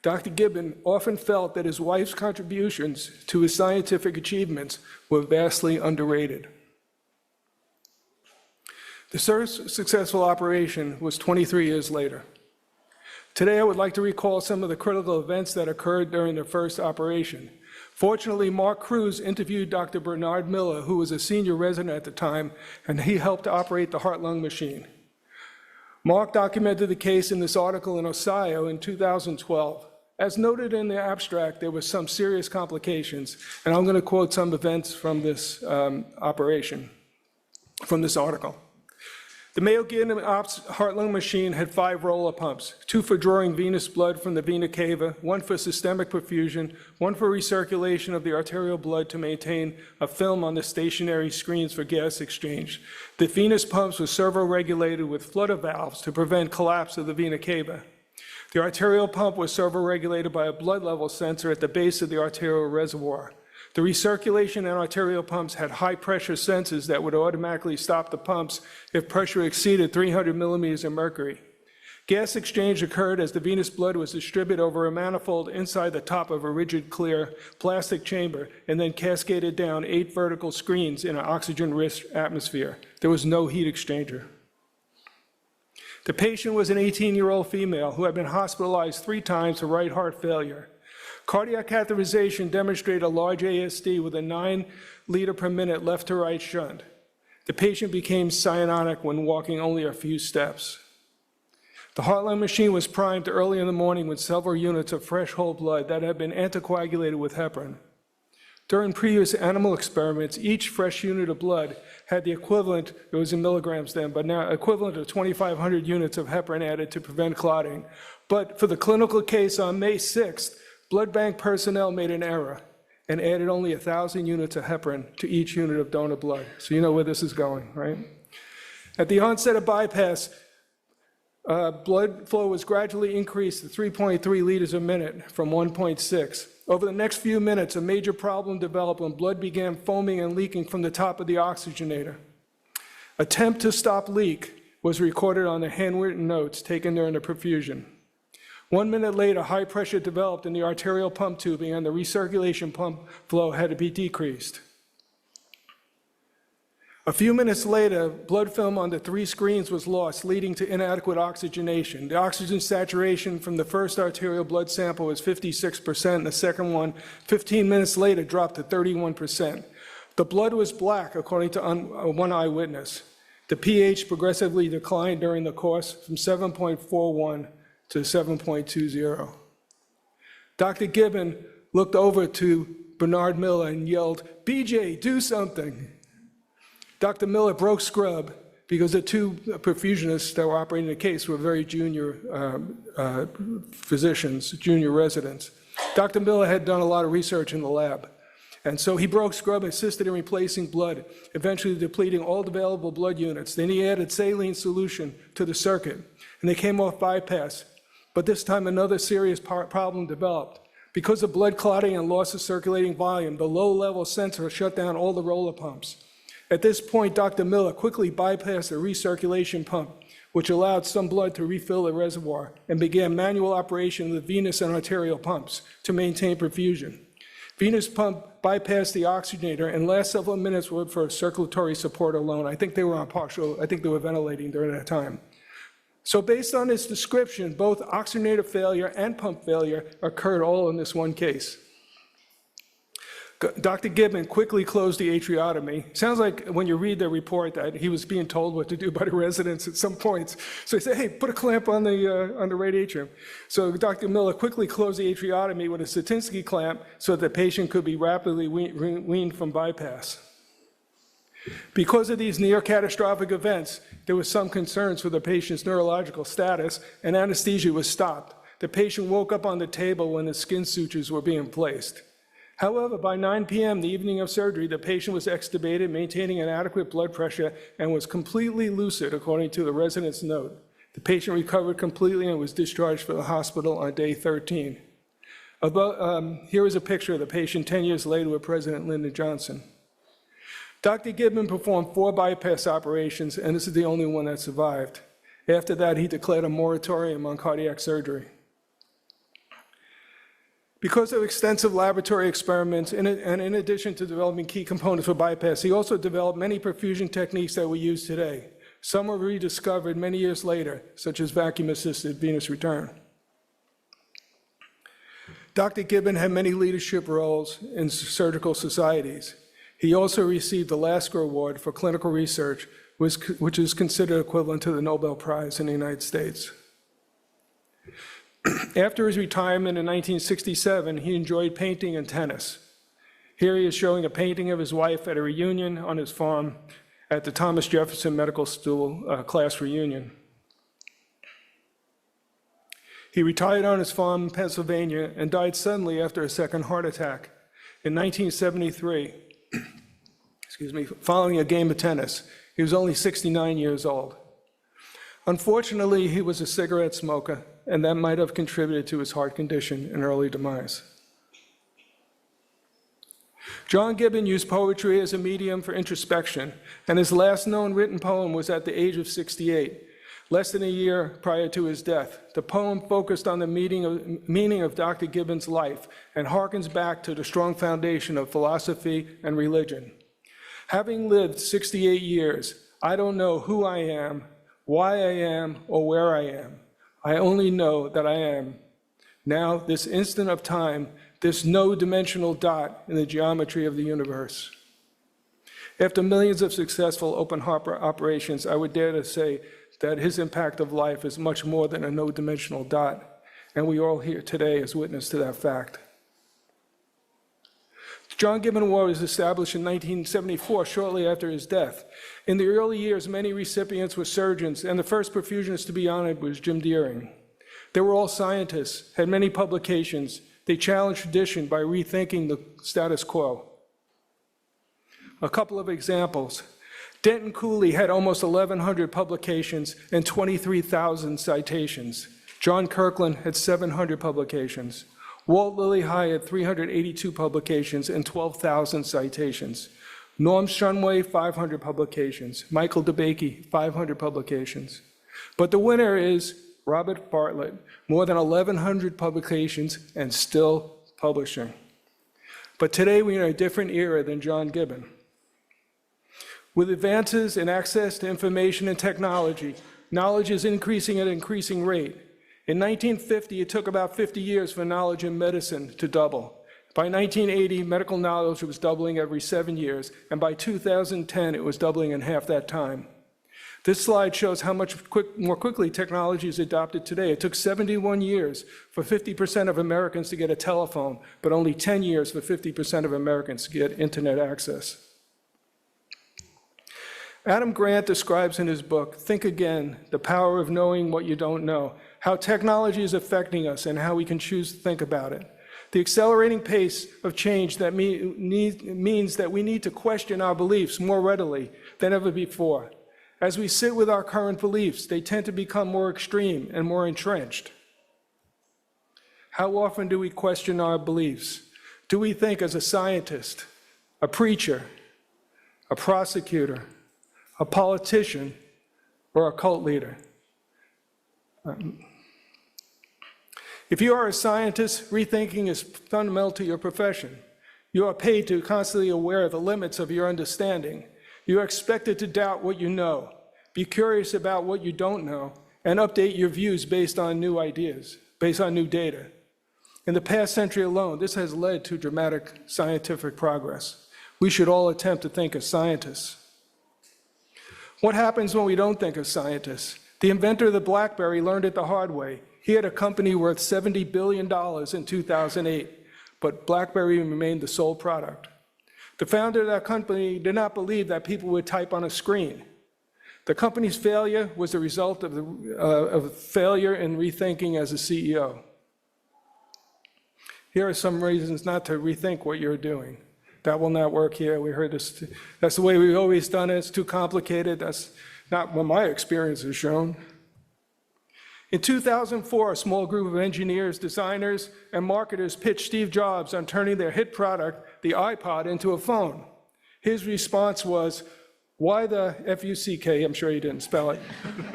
Dr. Gibbon often felt that his wife's contributions to his scientific achievements were vastly underrated. The first successful operation was 23 years later. Today, I would like to recall some of the critical events that occurred during the first operation. Fortunately, Mark Cruz interviewed Dr. Bernard Miller, who was a senior resident at the time, and he helped to operate the heart-lung machine. Mark documented the case in this article in Osayo in 2012. As noted in the abstract, there were some serious complications, and I'm going to quote some events from this operation, from this article. The Mayo Gibbon heart-lung machine had 5 roller pumps, 2 for drawing venous blood from the vena cava, 1 for systemic perfusion, 1 for recirculation of the arterial blood to maintain a film on the stationary screens for gas exchange. The venous pumps were servo-regulated with flutter valves to prevent collapse of the vena cava. The arterial pump was servo-regulated by a blood level sensor at the base of the arterial reservoir. The recirculation and arterial pumps had high-pressure sensors that would automatically stop the pumps if pressure exceeded 300 millimeters of mercury. Gas exchange occurred as the venous blood was distributed over a manifold inside the top of a rigid, clear plastic chamber and then cascaded down 8 vertical screens in an oxygen-rich atmosphere. There was no heat exchanger. The patient was an 18-year-old female who had been hospitalized 3 times for right heart failure. Cardiac catheterization demonstrated a large ASD with a 9 liter per minute left to right shunt. The patient became cyanotic when walking only a few steps. The heart-lung machine was primed early in the morning with several units of fresh whole blood that had been anticoagulated with heparin. During previous animal experiments, each fresh unit of blood had the equivalent, it was in milligrams then, but now equivalent of 2,500 units of heparin added to prevent clotting. But for the clinical case on May 6th, blood bank personnel made an error and added only 1,000 units of heparin to each unit of donor blood. So you know where this is going, right? At the onset of bypass, blood flow was gradually increased to 3.3 liters a minute from 1.6. Over the next few minutes, a major problem developed when blood began foaming and leaking from the top of the oxygenator. Attempt to stop leak was recorded on the handwritten notes taken during the perfusion. 1 minute later, high pressure developed in the arterial pump tubing and the recirculation pump flow had to be decreased. A few minutes later, blood film on the 3 screens was lost, leading to inadequate oxygenation. The oxygen saturation from the first arterial blood sample was 56%, and the second one, 15 minutes later, dropped to 31%. The blood was black, according to one eyewitness. The pH progressively declined during the course from 7.41 to 7.20. Dr. Gibbon looked over to Bernard Miller and yelled, "BJ, do something." Dr. Miller broke scrub because the 2 perfusionists that were operating the case were very junior physicians, junior residents. Dr. Miller had done a lot of research in the lab. And so he broke scrub, assisted in replacing blood, eventually depleting all available blood units. Then he added saline solution to the circuit, and they came off bypass. But this time another serious problem developed. Because of blood clotting and loss of circulating volume, the low-level sensor shut down all the roller pumps. At this point, Dr. Miller quickly bypassed the recirculation pump, which allowed some blood to refill the reservoir, and began manual operation of the venous and arterial pumps to maintain perfusion. Venous pump bypassed the oxygenator, and last several minutes were for circulatory support alone. I think they were ventilating during that time. So based on this description, both oxygenator failure and pump failure occurred all in this one case. Dr. Gibbon quickly closed the atriotomy. Sounds like when you read the report that he was being told what to do by the residents at some points. So he said, "Hey, put a clamp on the right atrium." So Dr. Miller quickly closed the atriotomy with a Sistino clamp so that the patient could be rapidly weaned from bypass. Because of these near-catastrophic events, there was some concerns for the patient's neurological status, and anesthesia was stopped. The patient woke up on the table when the skin sutures were being placed. However, by 9 p.m. the evening of surgery, the patient was extubated, maintaining an adequate blood pressure, and was completely lucid, according to the resident's note. The patient recovered completely and was discharged from the hospital on day 13. Here is a picture of the patient 10 years later with President Lyndon Johnson. Dr. Gibbon performed 4 bypass operations, and this is the only one that survived. After that, he declared a moratorium on cardiac surgery. Because of extensive laboratory experiments, and in addition to developing key components for bypass, he also developed many perfusion techniques that we use today. Some were rediscovered many years later, such as vacuum-assisted venous return. Dr. Gibbon had many leadership roles in surgical societies. He also received the Lasker Award for clinical research, which is considered equivalent to the Nobel Prize in the United States. After his retirement in 1967, he enjoyed painting and tennis. Here he is showing a painting of his wife at a reunion on his farm at the Thomas Jefferson Medical School class reunion. He retired on his farm in Pennsylvania and died suddenly after a second heart attack in 1973, following a game of tennis. He was only 69 years old. Unfortunately, he was a cigarette smoker, and that might have contributed to his heart condition and early demise. John Gibbon used poetry as a medium for introspection, and his last known written poem was at the age of 68, less than a year prior to his death. The poem focused on the meaning of Dr. Gibbon's life and harkens back to the strong foundation of philosophy and religion. Having lived 68 years, I don't know who I am, why I am, or where I am. I only know that I am. Now, this instant of time, this no-dimensional dot in the geometry of the universe. After millions of successful open-heart operations, I would dare to say that his impact of life is much more than a no-dimensional dot, and we all here today as witness to that fact. John Gibbon Award was established in 1974, shortly after his death. In the early years, many recipients were surgeons, and the first perfusionist to be honored was Jim Deering. They were all scientists, had many publications. They challenged tradition by rethinking the status quo. A couple of examples. Denton Cooley had almost 1,100 publications and 23,000 citations. John Kirkland had 700 publications. Walt Lilly High had 382 publications and 12,000 citations. Norm Shunway, 500 publications. Michael DeBakey, 500 publications. But the winner is Robert Bartlett, more than 1,100 publications and still publishing. But today we're in a different era than John Gibbon. With advances in access to information and technology, knowledge is increasing at an increasing rate. In 1950, it took about 50 years for knowledge in medicine to double. By 1980, medical knowledge was doubling every 7 years, and by 2010, it was doubling in half that time. This slide shows how much more quickly technology is adopted today. It took 71 years for 50% of Americans to get a telephone, but only 10 years for 50% of Americans to get internet access. Adam Grant describes in his book, Think Again, The Power of Knowing What You Don't Know, how technology is affecting us and how we can choose to think about it. The accelerating pace of change that means that we need to question our beliefs more readily than ever before. As we sit with our current beliefs, they tend to become more extreme and more entrenched. How often do we question our beliefs? Do we think as a scientist, a preacher, a prosecutor, a politician, or a cult leader? If you are a scientist, rethinking is fundamental to your profession. You are paid to constantly aware of the limits of your understanding. You are expected to doubt what you know, be curious about what you don't know, and update your views based on new ideas, based on new data. In the past century alone, this has led to dramatic scientific progress. We should all attempt to think as scientists. What happens when we don't think as scientists? The inventor of the BlackBerry learned it the hard way. He had a company worth $70 billion in 2008, but BlackBerry remained the sole product. The founder of that company did not believe that people would type on a screen. The company's failure was the result of failure in rethinking as a CEO. Here are some reasons not to rethink what you're doing. That will not work here. We heard this. That's the way we've always done it. It's too complicated. That's not what my experience has shown. In 2004, a small group of engineers, designers, and marketers pitched Steve Jobs on turning their hit product, the iPod, into a phone. His response was, why the F-U-C-K, I'm sure he didn't spell it,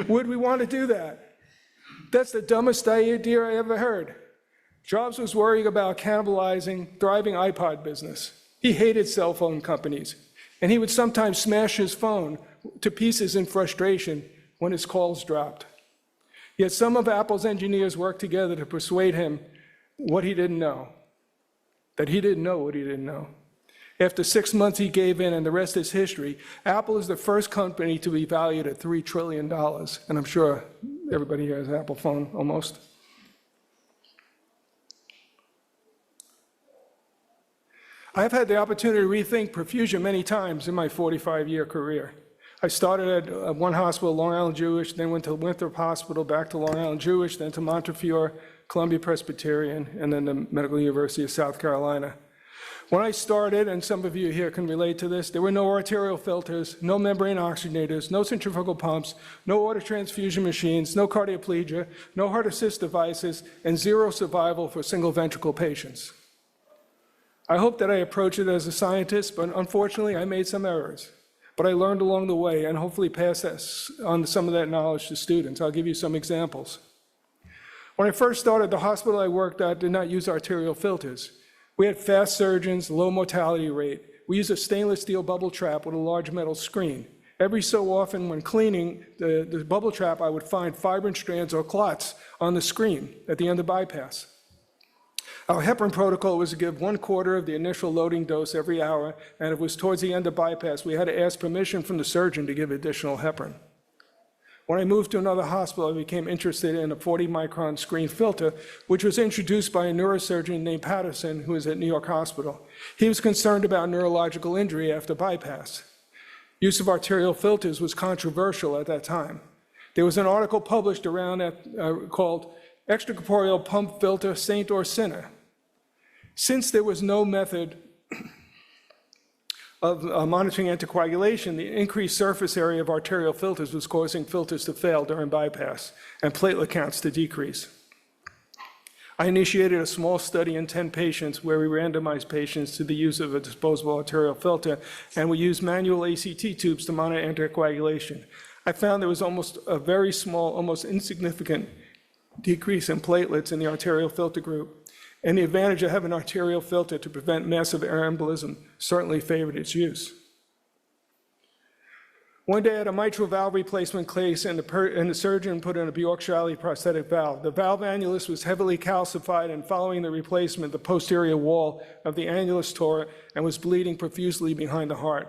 would we want to do that? That's the dumbest idea I ever heard. Jobs was worrying about cannibalizing thriving iPod business. He hated cell phone companies, and he would sometimes smash his phone to pieces in frustration when his calls dropped. Yet some of Apple's engineers worked together to persuade him what he didn't know, that he didn't know what he didn't know. After 6 months, he gave in, and the rest is history. Apple is the first company to be valued at $3 trillion, and I'm sure everybody here has an Apple phone, almost. I've had the opportunity to rethink perfusion many times in my 45-year career. I started at one hospital, Long Island Jewish, then went to Winthrop Hospital, back to Long Island Jewish, then to Montefiore, Columbia Presbyterian, and then the Medical University of South Carolina. When I started, and some of you here can relate to this, there were no arterial filters, no membrane oxygenators, no centrifugal pumps, no water transfusion machines, no cardioplegia, no heart assist devices, and zero survival for single ventricle patients. I hope that I approach it as a scientist, but unfortunately I made some errors. But I learned along the way and hopefully pass on some of that knowledge to students. I'll give you some examples. When I first started, the hospital I worked at did not use arterial filters. We had fast surgeons, low mortality rate. We used a stainless steel bubble trap with a large metal screen. Every so often when cleaning the bubble trap, I would find fibrin strands or clots on the screen at the end of bypass. Our heparin protocol was to give 1/4 of the initial loading dose every hour, and if it was towards the end of bypass, we had to ask permission from the surgeon to give additional heparin. When I moved to another hospital, I became interested in a 40-micron screen filter, which was introduced by a neurosurgeon named Patterson, who was at New York Hospital. He was concerned about neurological injury after bypass. Use of arterial filters was controversial at that time. There was an article published around called Extracorporeal Pump Filter, Saint or Sinner. Since there was no method of monitoring anticoagulation, the increased surface area of arterial filters was causing filters to fail during bypass and platelet counts to decrease. I initiated a small study in 10 patients where we randomized patients to the use of a disposable arterial filter, and we used manual ACT tubes to monitor anticoagulation. I found there was almost a very small, almost insignificant decrease in platelets in the arterial filter group. And the advantage of having an arterial filter to prevent massive air embolism certainly favored its use. One day I had a mitral valve replacement case, and the surgeon put in a Bjork-Shiley prosthetic valve. The valve annulus was heavily calcified, and following the replacement, the posterior wall of the annulus tore and was bleeding profusely behind the heart.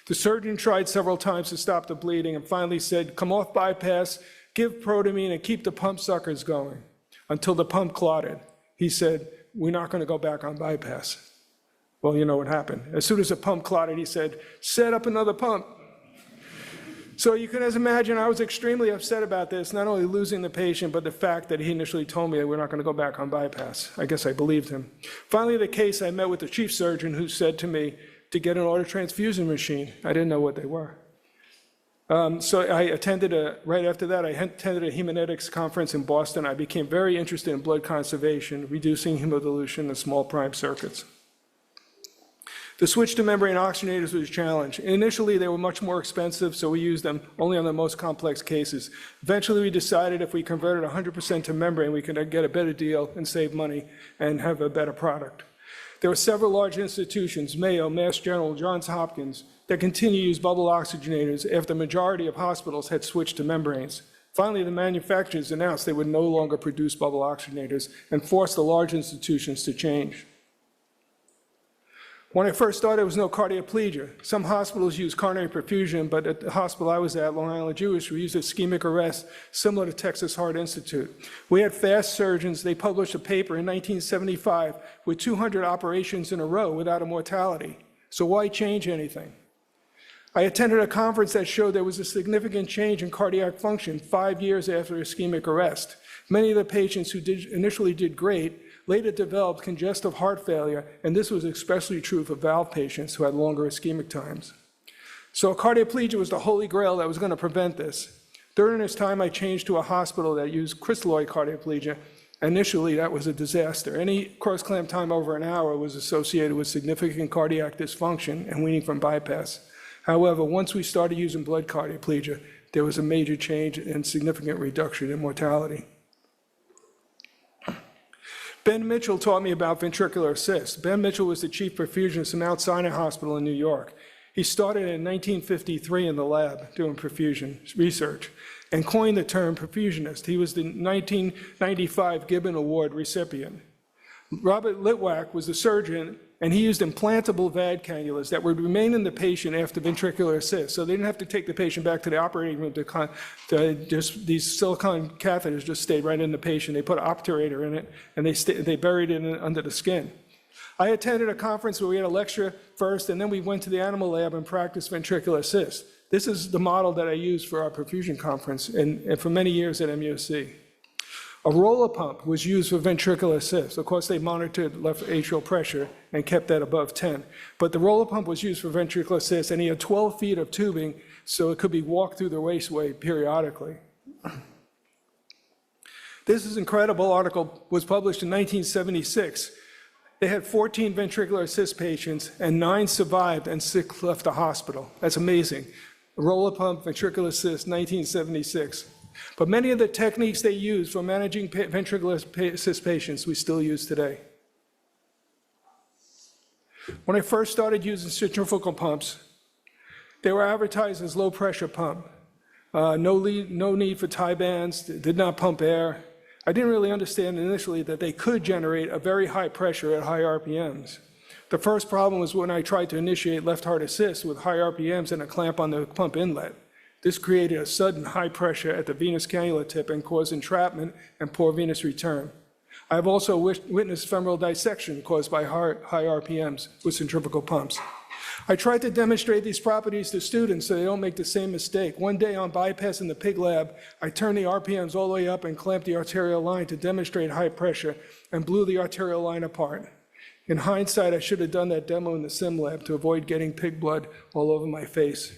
The surgeon tried several times to stop the bleeding and finally said, "Come off bypass, give protamine, and keep the pump suckers going," until the pump clotted. He said, "We're not going to go back on bypass." Well, you know what happened. As soon as the pump clotted, he said, "Set up another pump." So you can imagine I was extremely upset about this, not only losing the patient, but the fact that he initially told me that we're not going to go back on bypass. I guess I believed him. Finally, the case, I met with the chief surgeon, who said to me to get an auto transfusion machine. I didn't know what they were. So I attended right after that, I attended a hemonetics conference in Boston. I became very interested in blood conservation, reducing hemodilution in small prime circuits. The switch to membrane oxygenators was a challenge. Initially, they were much more expensive, so we used them only on the most complex cases. Eventually, we decided if we converted 100% to membrane, we could get a better deal and save money and have a better product. There were several large institutions, Mayo, Mass General, Johns Hopkins, that continue to use bubble oxygenators after the majority of hospitals had switched to membranes. Finally, the manufacturers announced they would no longer produce bubble oxygenators and forced the large institutions to change. When I first started, there was no cardioplegia. Some hospitals use coronary perfusion, but at the hospital I was at, Long Island Jewish, we used ischemic arrest, similar to Texas Heart Institute. We had fast surgeons. They published a paper in 1975 with 200 operations in a row without a mortality. So why change anything? I attended a conference that showed there was a significant change in cardiac function 5 years after ischemic arrest. Many of the patients who initially did great later developed congestive heart failure, and this was especially true for valve patients who had longer ischemic times. So cardioplegia was the holy grail that was going to prevent this. During this time, I changed to a hospital that used crystalloid cardioplegia. Initially, that was a disaster. Any cross-clamp time over an hour was associated with significant cardiac dysfunction and weaning from bypass. However, once we started using blood cardioplegia, there was a major change and significant reduction in mortality. Ben Mitchell taught me about ventricular assist. Ben Mitchell was the chief perfusionist at Mount Sinai Hospital in New York. He started in 1953 in the lab doing perfusion research and coined the term perfusionist. He was the 1995 Gibbon Award recipient. Robert Litwack was the surgeon, and he used implantable VAD cannulas that would remain in the patient after ventricular assist. So they didn't have to take the patient back to the operating room these silicone catheters just stayed right in the patient. They put an obturator in it, and they buried it under the skin. I attended a conference where we had a lecture first, and then we went to the animal lab and practiced ventricular assist. This is the model that I used for our perfusion conference and for many years at MUSC. A roller pump was used for ventricular assist. Of course, they monitored left atrial pressure and kept that above 10. But the roller pump was used for ventricular assist, and he had 12 feet of tubing, so it could be walked through the raceway periodically. This is incredible article was published in 1976. They had 14 ventricular assist patients, and 9 survived and 6 left the hospital. That's amazing. A roller pump, ventricular assist, 1976. But many of the techniques they use for managing ventricular assist patients we still use today. When I first started using centrifugal pumps, they were advertised as low pressure pump. No need for tie bands, did not pump air. I didn't really understand initially that they could generate a very high pressure at high RPMs. The first problem was when I tried to initiate left heart assist with high RPMs and a clamp on the pump inlet. This created a sudden high pressure at the venous cannula tip and caused entrapment and poor venous return. I have also witnessed femoral dissection caused by high RPMs with centrifugal pumps. I tried to demonstrate these properties to students so they don't make the same mistake. One day on bypass in the pig lab, I turned the RPMs all the way up and clamped the arterial line to demonstrate high pressure and blew the arterial line apart. In hindsight, I should have done that demo in the sim lab to avoid getting pig blood all over my face.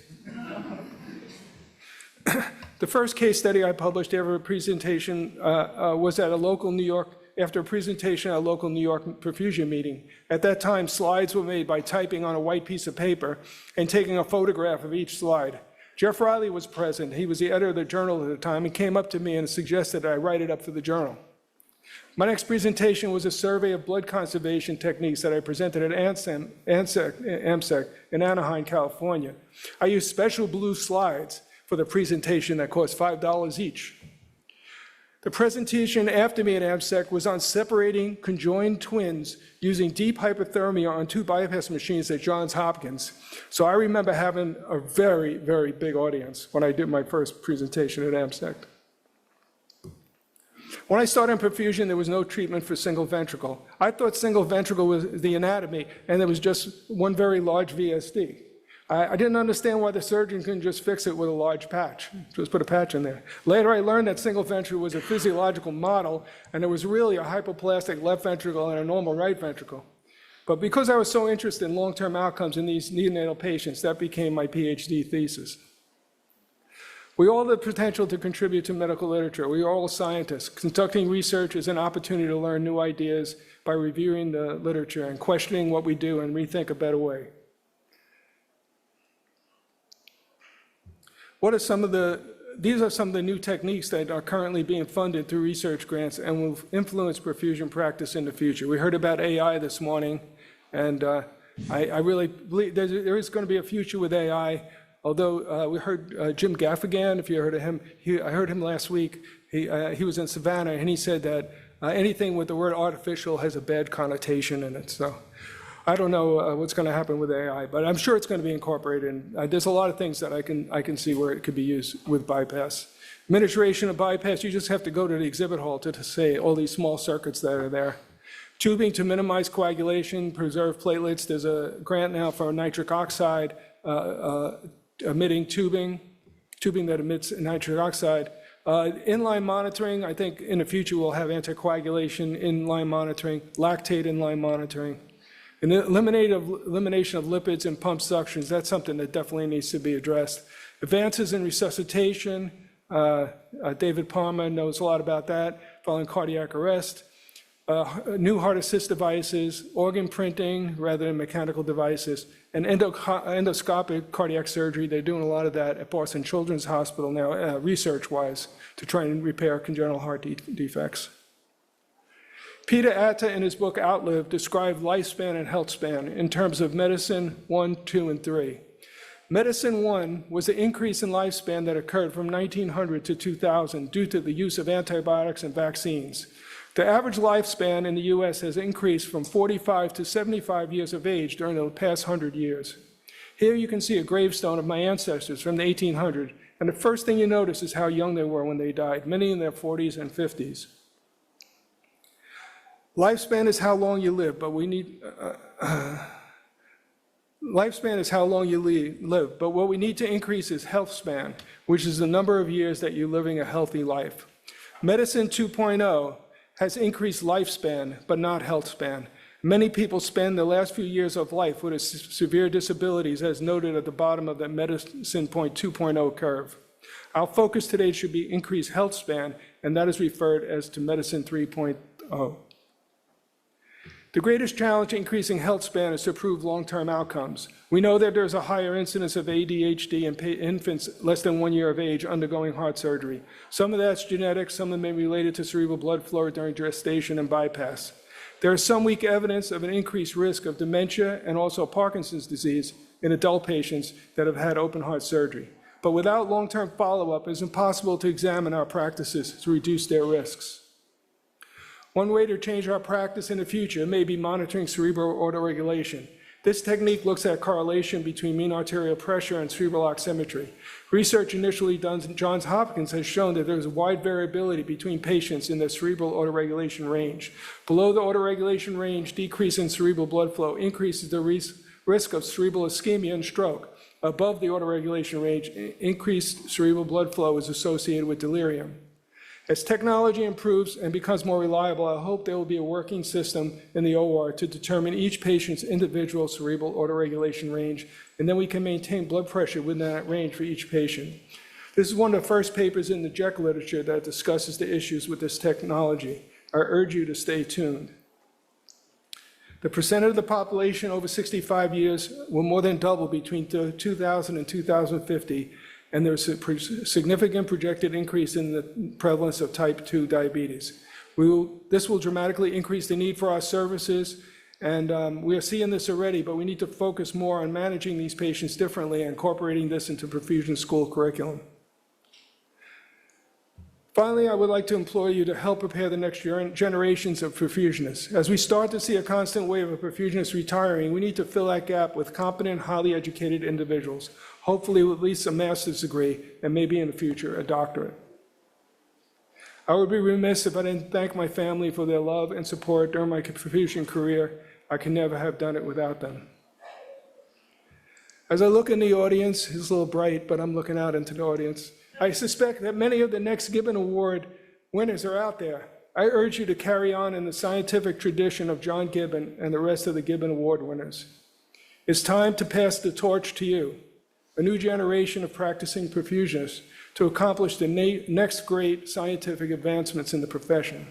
The first case study I published after a presentation was at a local New York, after a presentation at a local New York perfusion meeting. At that time, slides were made by typing on a white piece of paper and taking a photograph of each slide. Jeff Riley was present. He was the editor of the journal at the time and came up to me and suggested that I write it up for the journal. My next presentation was a survey of blood conservation techniques that I presented at AMSEC in Anaheim, California. I used special blue slides for the presentation that cost $5 each. The presentation after me at AMSEC was on separating conjoined twins using deep hypothermia on 2 bypass machines at Johns Hopkins. So I remember having a very, very big audience when I did my first presentation at AMSEC. When I started in perfusion, there was no treatment for single ventricle. I thought single ventricle was the anatomy, and there was just one very large VSD. I didn't understand why the surgeon couldn't just fix it with a large patch, just put a patch in there. Later, I learned that single ventricle was a physiological model, and there was really a hypoplastic left ventricle and a normal right ventricle. But because I was so interested in long-term outcomes in these neonatal patients, that became my PhD thesis. We all have the potential to contribute to medical literature. We are all scientists. Conducting research is an opportunity to learn new ideas by reviewing the literature and questioning what we do and rethink a better way. These are some of the new techniques that are currently being funded through research grants and will influence perfusion practice in the future. We heard about AI this morning, and I really believe there is going to be a future with AI. Although we heard Jim Gaffigan, if you heard of him, I heard him last week. He was in Savannah, and he said that anything with the word artificial has a bad connotation in it. So I don't know what's going to happen with AI, but I'm sure it's going to be incorporated. There's a lot of things that I can see where it could be used with bypass. Miniaturization of bypass, you just have to go to the exhibit hall to see all these small circuits that are there. Tubing to minimize coagulation, preserve platelets. There's a grant now for nitric oxide emitting tubing that emits nitric oxide. Inline monitoring, I think in the future we'll have anticoagulation inline monitoring, lactate inline monitoring. And the elimination of lipids and pump suctions, that's something that definitely needs to be addressed. Advances in resuscitation, David Palmer knows a lot about that, following cardiac arrest. New heart assist devices, organ printing rather than mechanical devices, and endoscopic cardiac surgery. They're doing a lot of that at Boston Children's Hospital now, research-wise, to try and repair congenital heart defects. Peter Atta, in his book Outlive, described lifespan and health span in terms of medicine 1, 2, and 3. Medicine 1 was the increase in lifespan that occurred from 1900 to 2000 due to the use of antibiotics and vaccines. The average lifespan in the US has increased from 45 to 75 years of age during the past 100 years. Here you can see a gravestone of my ancestors from the 1800s, and the first thing you notice is how young they were when they died, many in their 40s and 50s. Lifespan is how long you live, but lifespan is how long you live, but what we need to increase is health span, which is the number of years that you're living a healthy life. Medicine 2.0 has increased lifespan, but not health span. Many people spend the last few years of life with severe disabilities, as noted at the bottom of that Medicine 2.0 curve. Our focus today should be increased health span, and that is referred as to Medicine 3.0. The greatest challenge to increasing health span is to improve long-term outcomes. We know that there's a higher incidence of ADHD in infants less than 1 year of age undergoing heart surgery. Some of that's genetic, some of it may be related to cerebral blood flow during gestation and bypass. There is some weak evidence of an increased risk of dementia and also Parkinson's disease in adult patients that have had open heart surgery. But without long-term follow-up, it's impossible to examine our practices to reduce their risks. One way to change our practice in the future may be monitoring cerebral autoregulation. This technique looks at correlation between mean arterial pressure and cerebral oximetry. Research initially done at Johns Hopkins has shown that there's a wide variability between patients in the cerebral autoregulation range. Below the autoregulation range, decrease in cerebral blood flow increases the risk of cerebral ischemia and stroke. Above the autoregulation range, increased cerebral blood flow is associated with delirium. As technology improves and becomes more reliable, I hope there will be a working system in the OR to determine each patient's individual cerebral autoregulation range, and then we can maintain blood pressure within that range for each patient. This is one of the first papers in the JEC literature that discusses the issues with this technology. I urge you to stay tuned. The percent of the population over 65 years will more than double between 2000 and 2050, and there's a significant projected increase in the prevalence of type 2 diabetes. This will dramatically increase the need for our services, and we are seeing this already, but we need to focus more on managing these patients differently and incorporating this into perfusion school curriculum. Finally, I would like to implore you to help prepare the next generations of perfusionists. As we start to see a constant wave of perfusionists retiring, we need to fill that gap with competent, highly educated individuals, hopefully with at least a master's degree, and maybe in the future, a doctorate. I would be remiss if I didn't thank my family for their love and support during my perfusion career. I could never have done it without them. As I look in the audience, it's a little bright, but I'm looking out into the audience. I suspect that many of the next Gibbon Award winners are out there. I urge you to carry on in the scientific tradition of John Gibbon and the rest of the Gibbon Award winners. It's time to pass the torch to you, a new generation of practicing perfusionists, to accomplish the next great scientific advancements in the profession.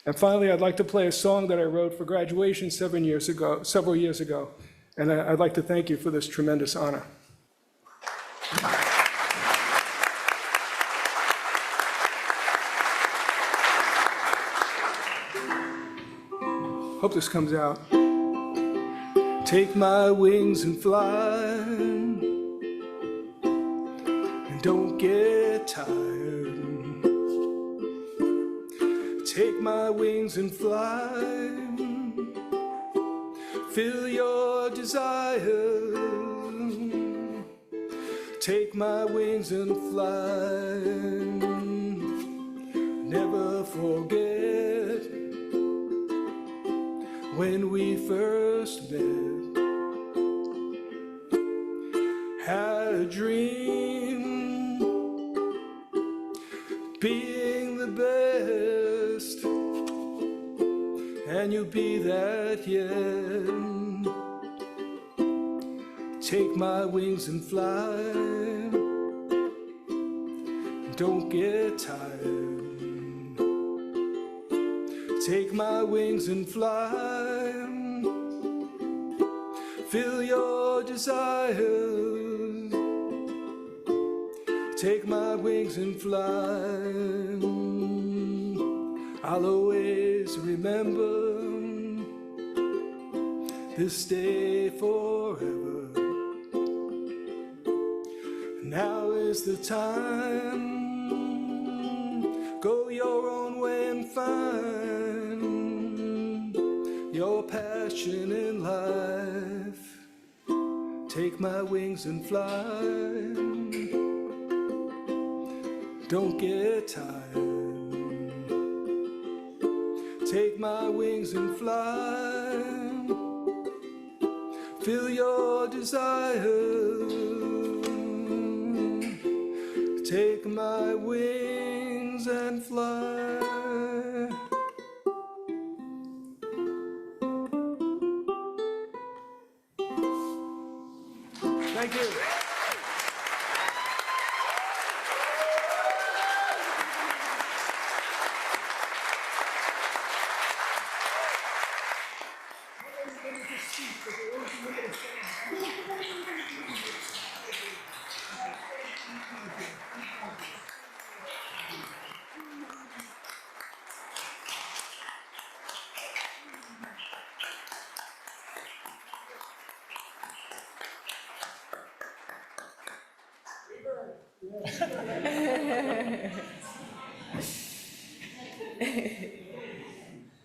And finally, I'd like to play a song that I wrote for graduation several years ago, and I'd like to thank you for this tremendous honor. Hope this comes out. Take my wings and fly, and don't get tired. Take my wings and fly, feel your desire. Take my wings and fly, never forget when we first met. Had a dream, being the best, and you'll be that yet. Take my wings and fly, don't get tired. Take my wings and fly, feel your desires. Take my wings and fly, I'll always remember this day forever. Now is the time, go your own way and find your passion in life. Take my wings and fly, don't get tired. Take my wings and fly, feel your desires. Take my wings and fly. Thank you.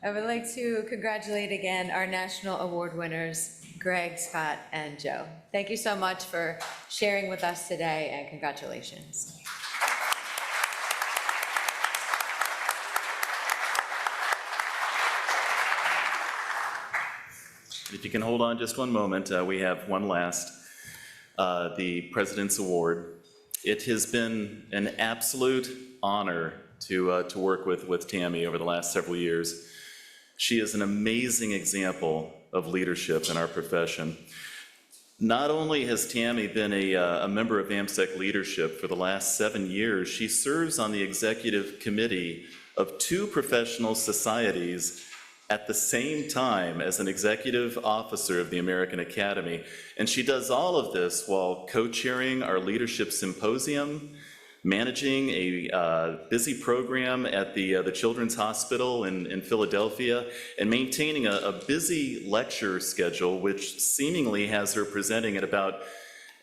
I would like to congratulate again our national award winners, Greg, Scott, and Joe. Thank you so much for sharing with us today, and congratulations. If you can hold on just one moment, we have one last, the President's Award. It has been an absolute honor to work with Tammy over the last several years. She is an amazing example of leadership in our profession. Not only has Tammy been a member of AMSEC leadership for the last 7 years, she serves on the executive committee of 2 professional societies at the same time as an executive officer of the American Academy. And she does all of this while co-chairing our leadership symposium, managing a busy program at the Children's Hospital in Philadelphia, and maintaining a busy lecture schedule, which seemingly has her presenting at about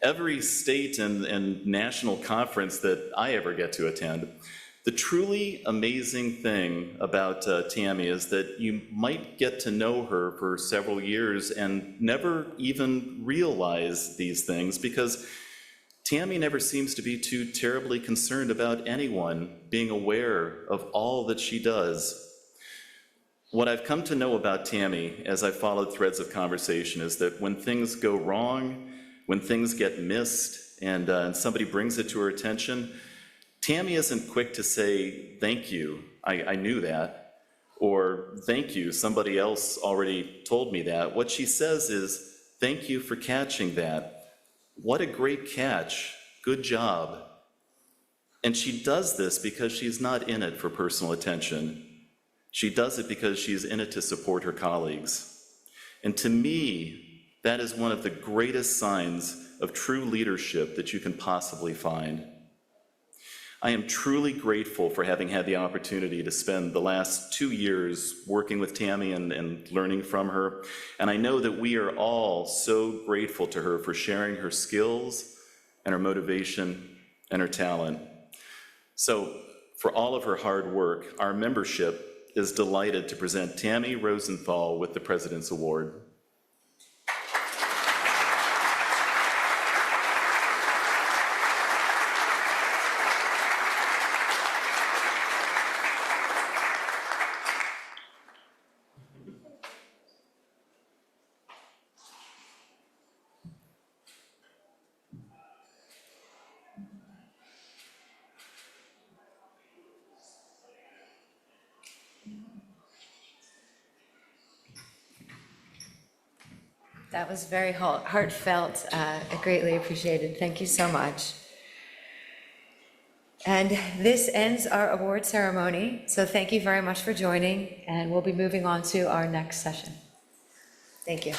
every state and national conference that I ever get to attend. The truly amazing thing about Tammy is that you might get to know her for several years and never even realize these things, because Tammy never seems to be too terribly concerned about anyone being aware of all that she does. What I've come to know about Tammy as I followed threads of conversation is that when things go wrong, when things get missed, and somebody brings it to her attention, Tammy isn't quick to say, "Thank you, I knew that," or "Thank you, somebody else already told me that." What she says is, "Thank you for catching that. What a great catch. Good job." And she does this because she's not in it for personal attention. She does it because she's in it to support her colleagues. And to me, that is one of the greatest signs of true leadership that you can possibly find. I am truly grateful for having had the opportunity to spend the last 2 years working with Tammy and learning from her. And I know that we are all so grateful to her for sharing her skills and her motivation and her talent. So for all of her hard work, our membership is delighted to present Tammy Rosenthal with the President's Award. That was very heartfelt, greatly appreciated. Thank you so much. And this ends our award ceremony, so thank you very much for joining, and we'll be moving on to our next session. Thank you.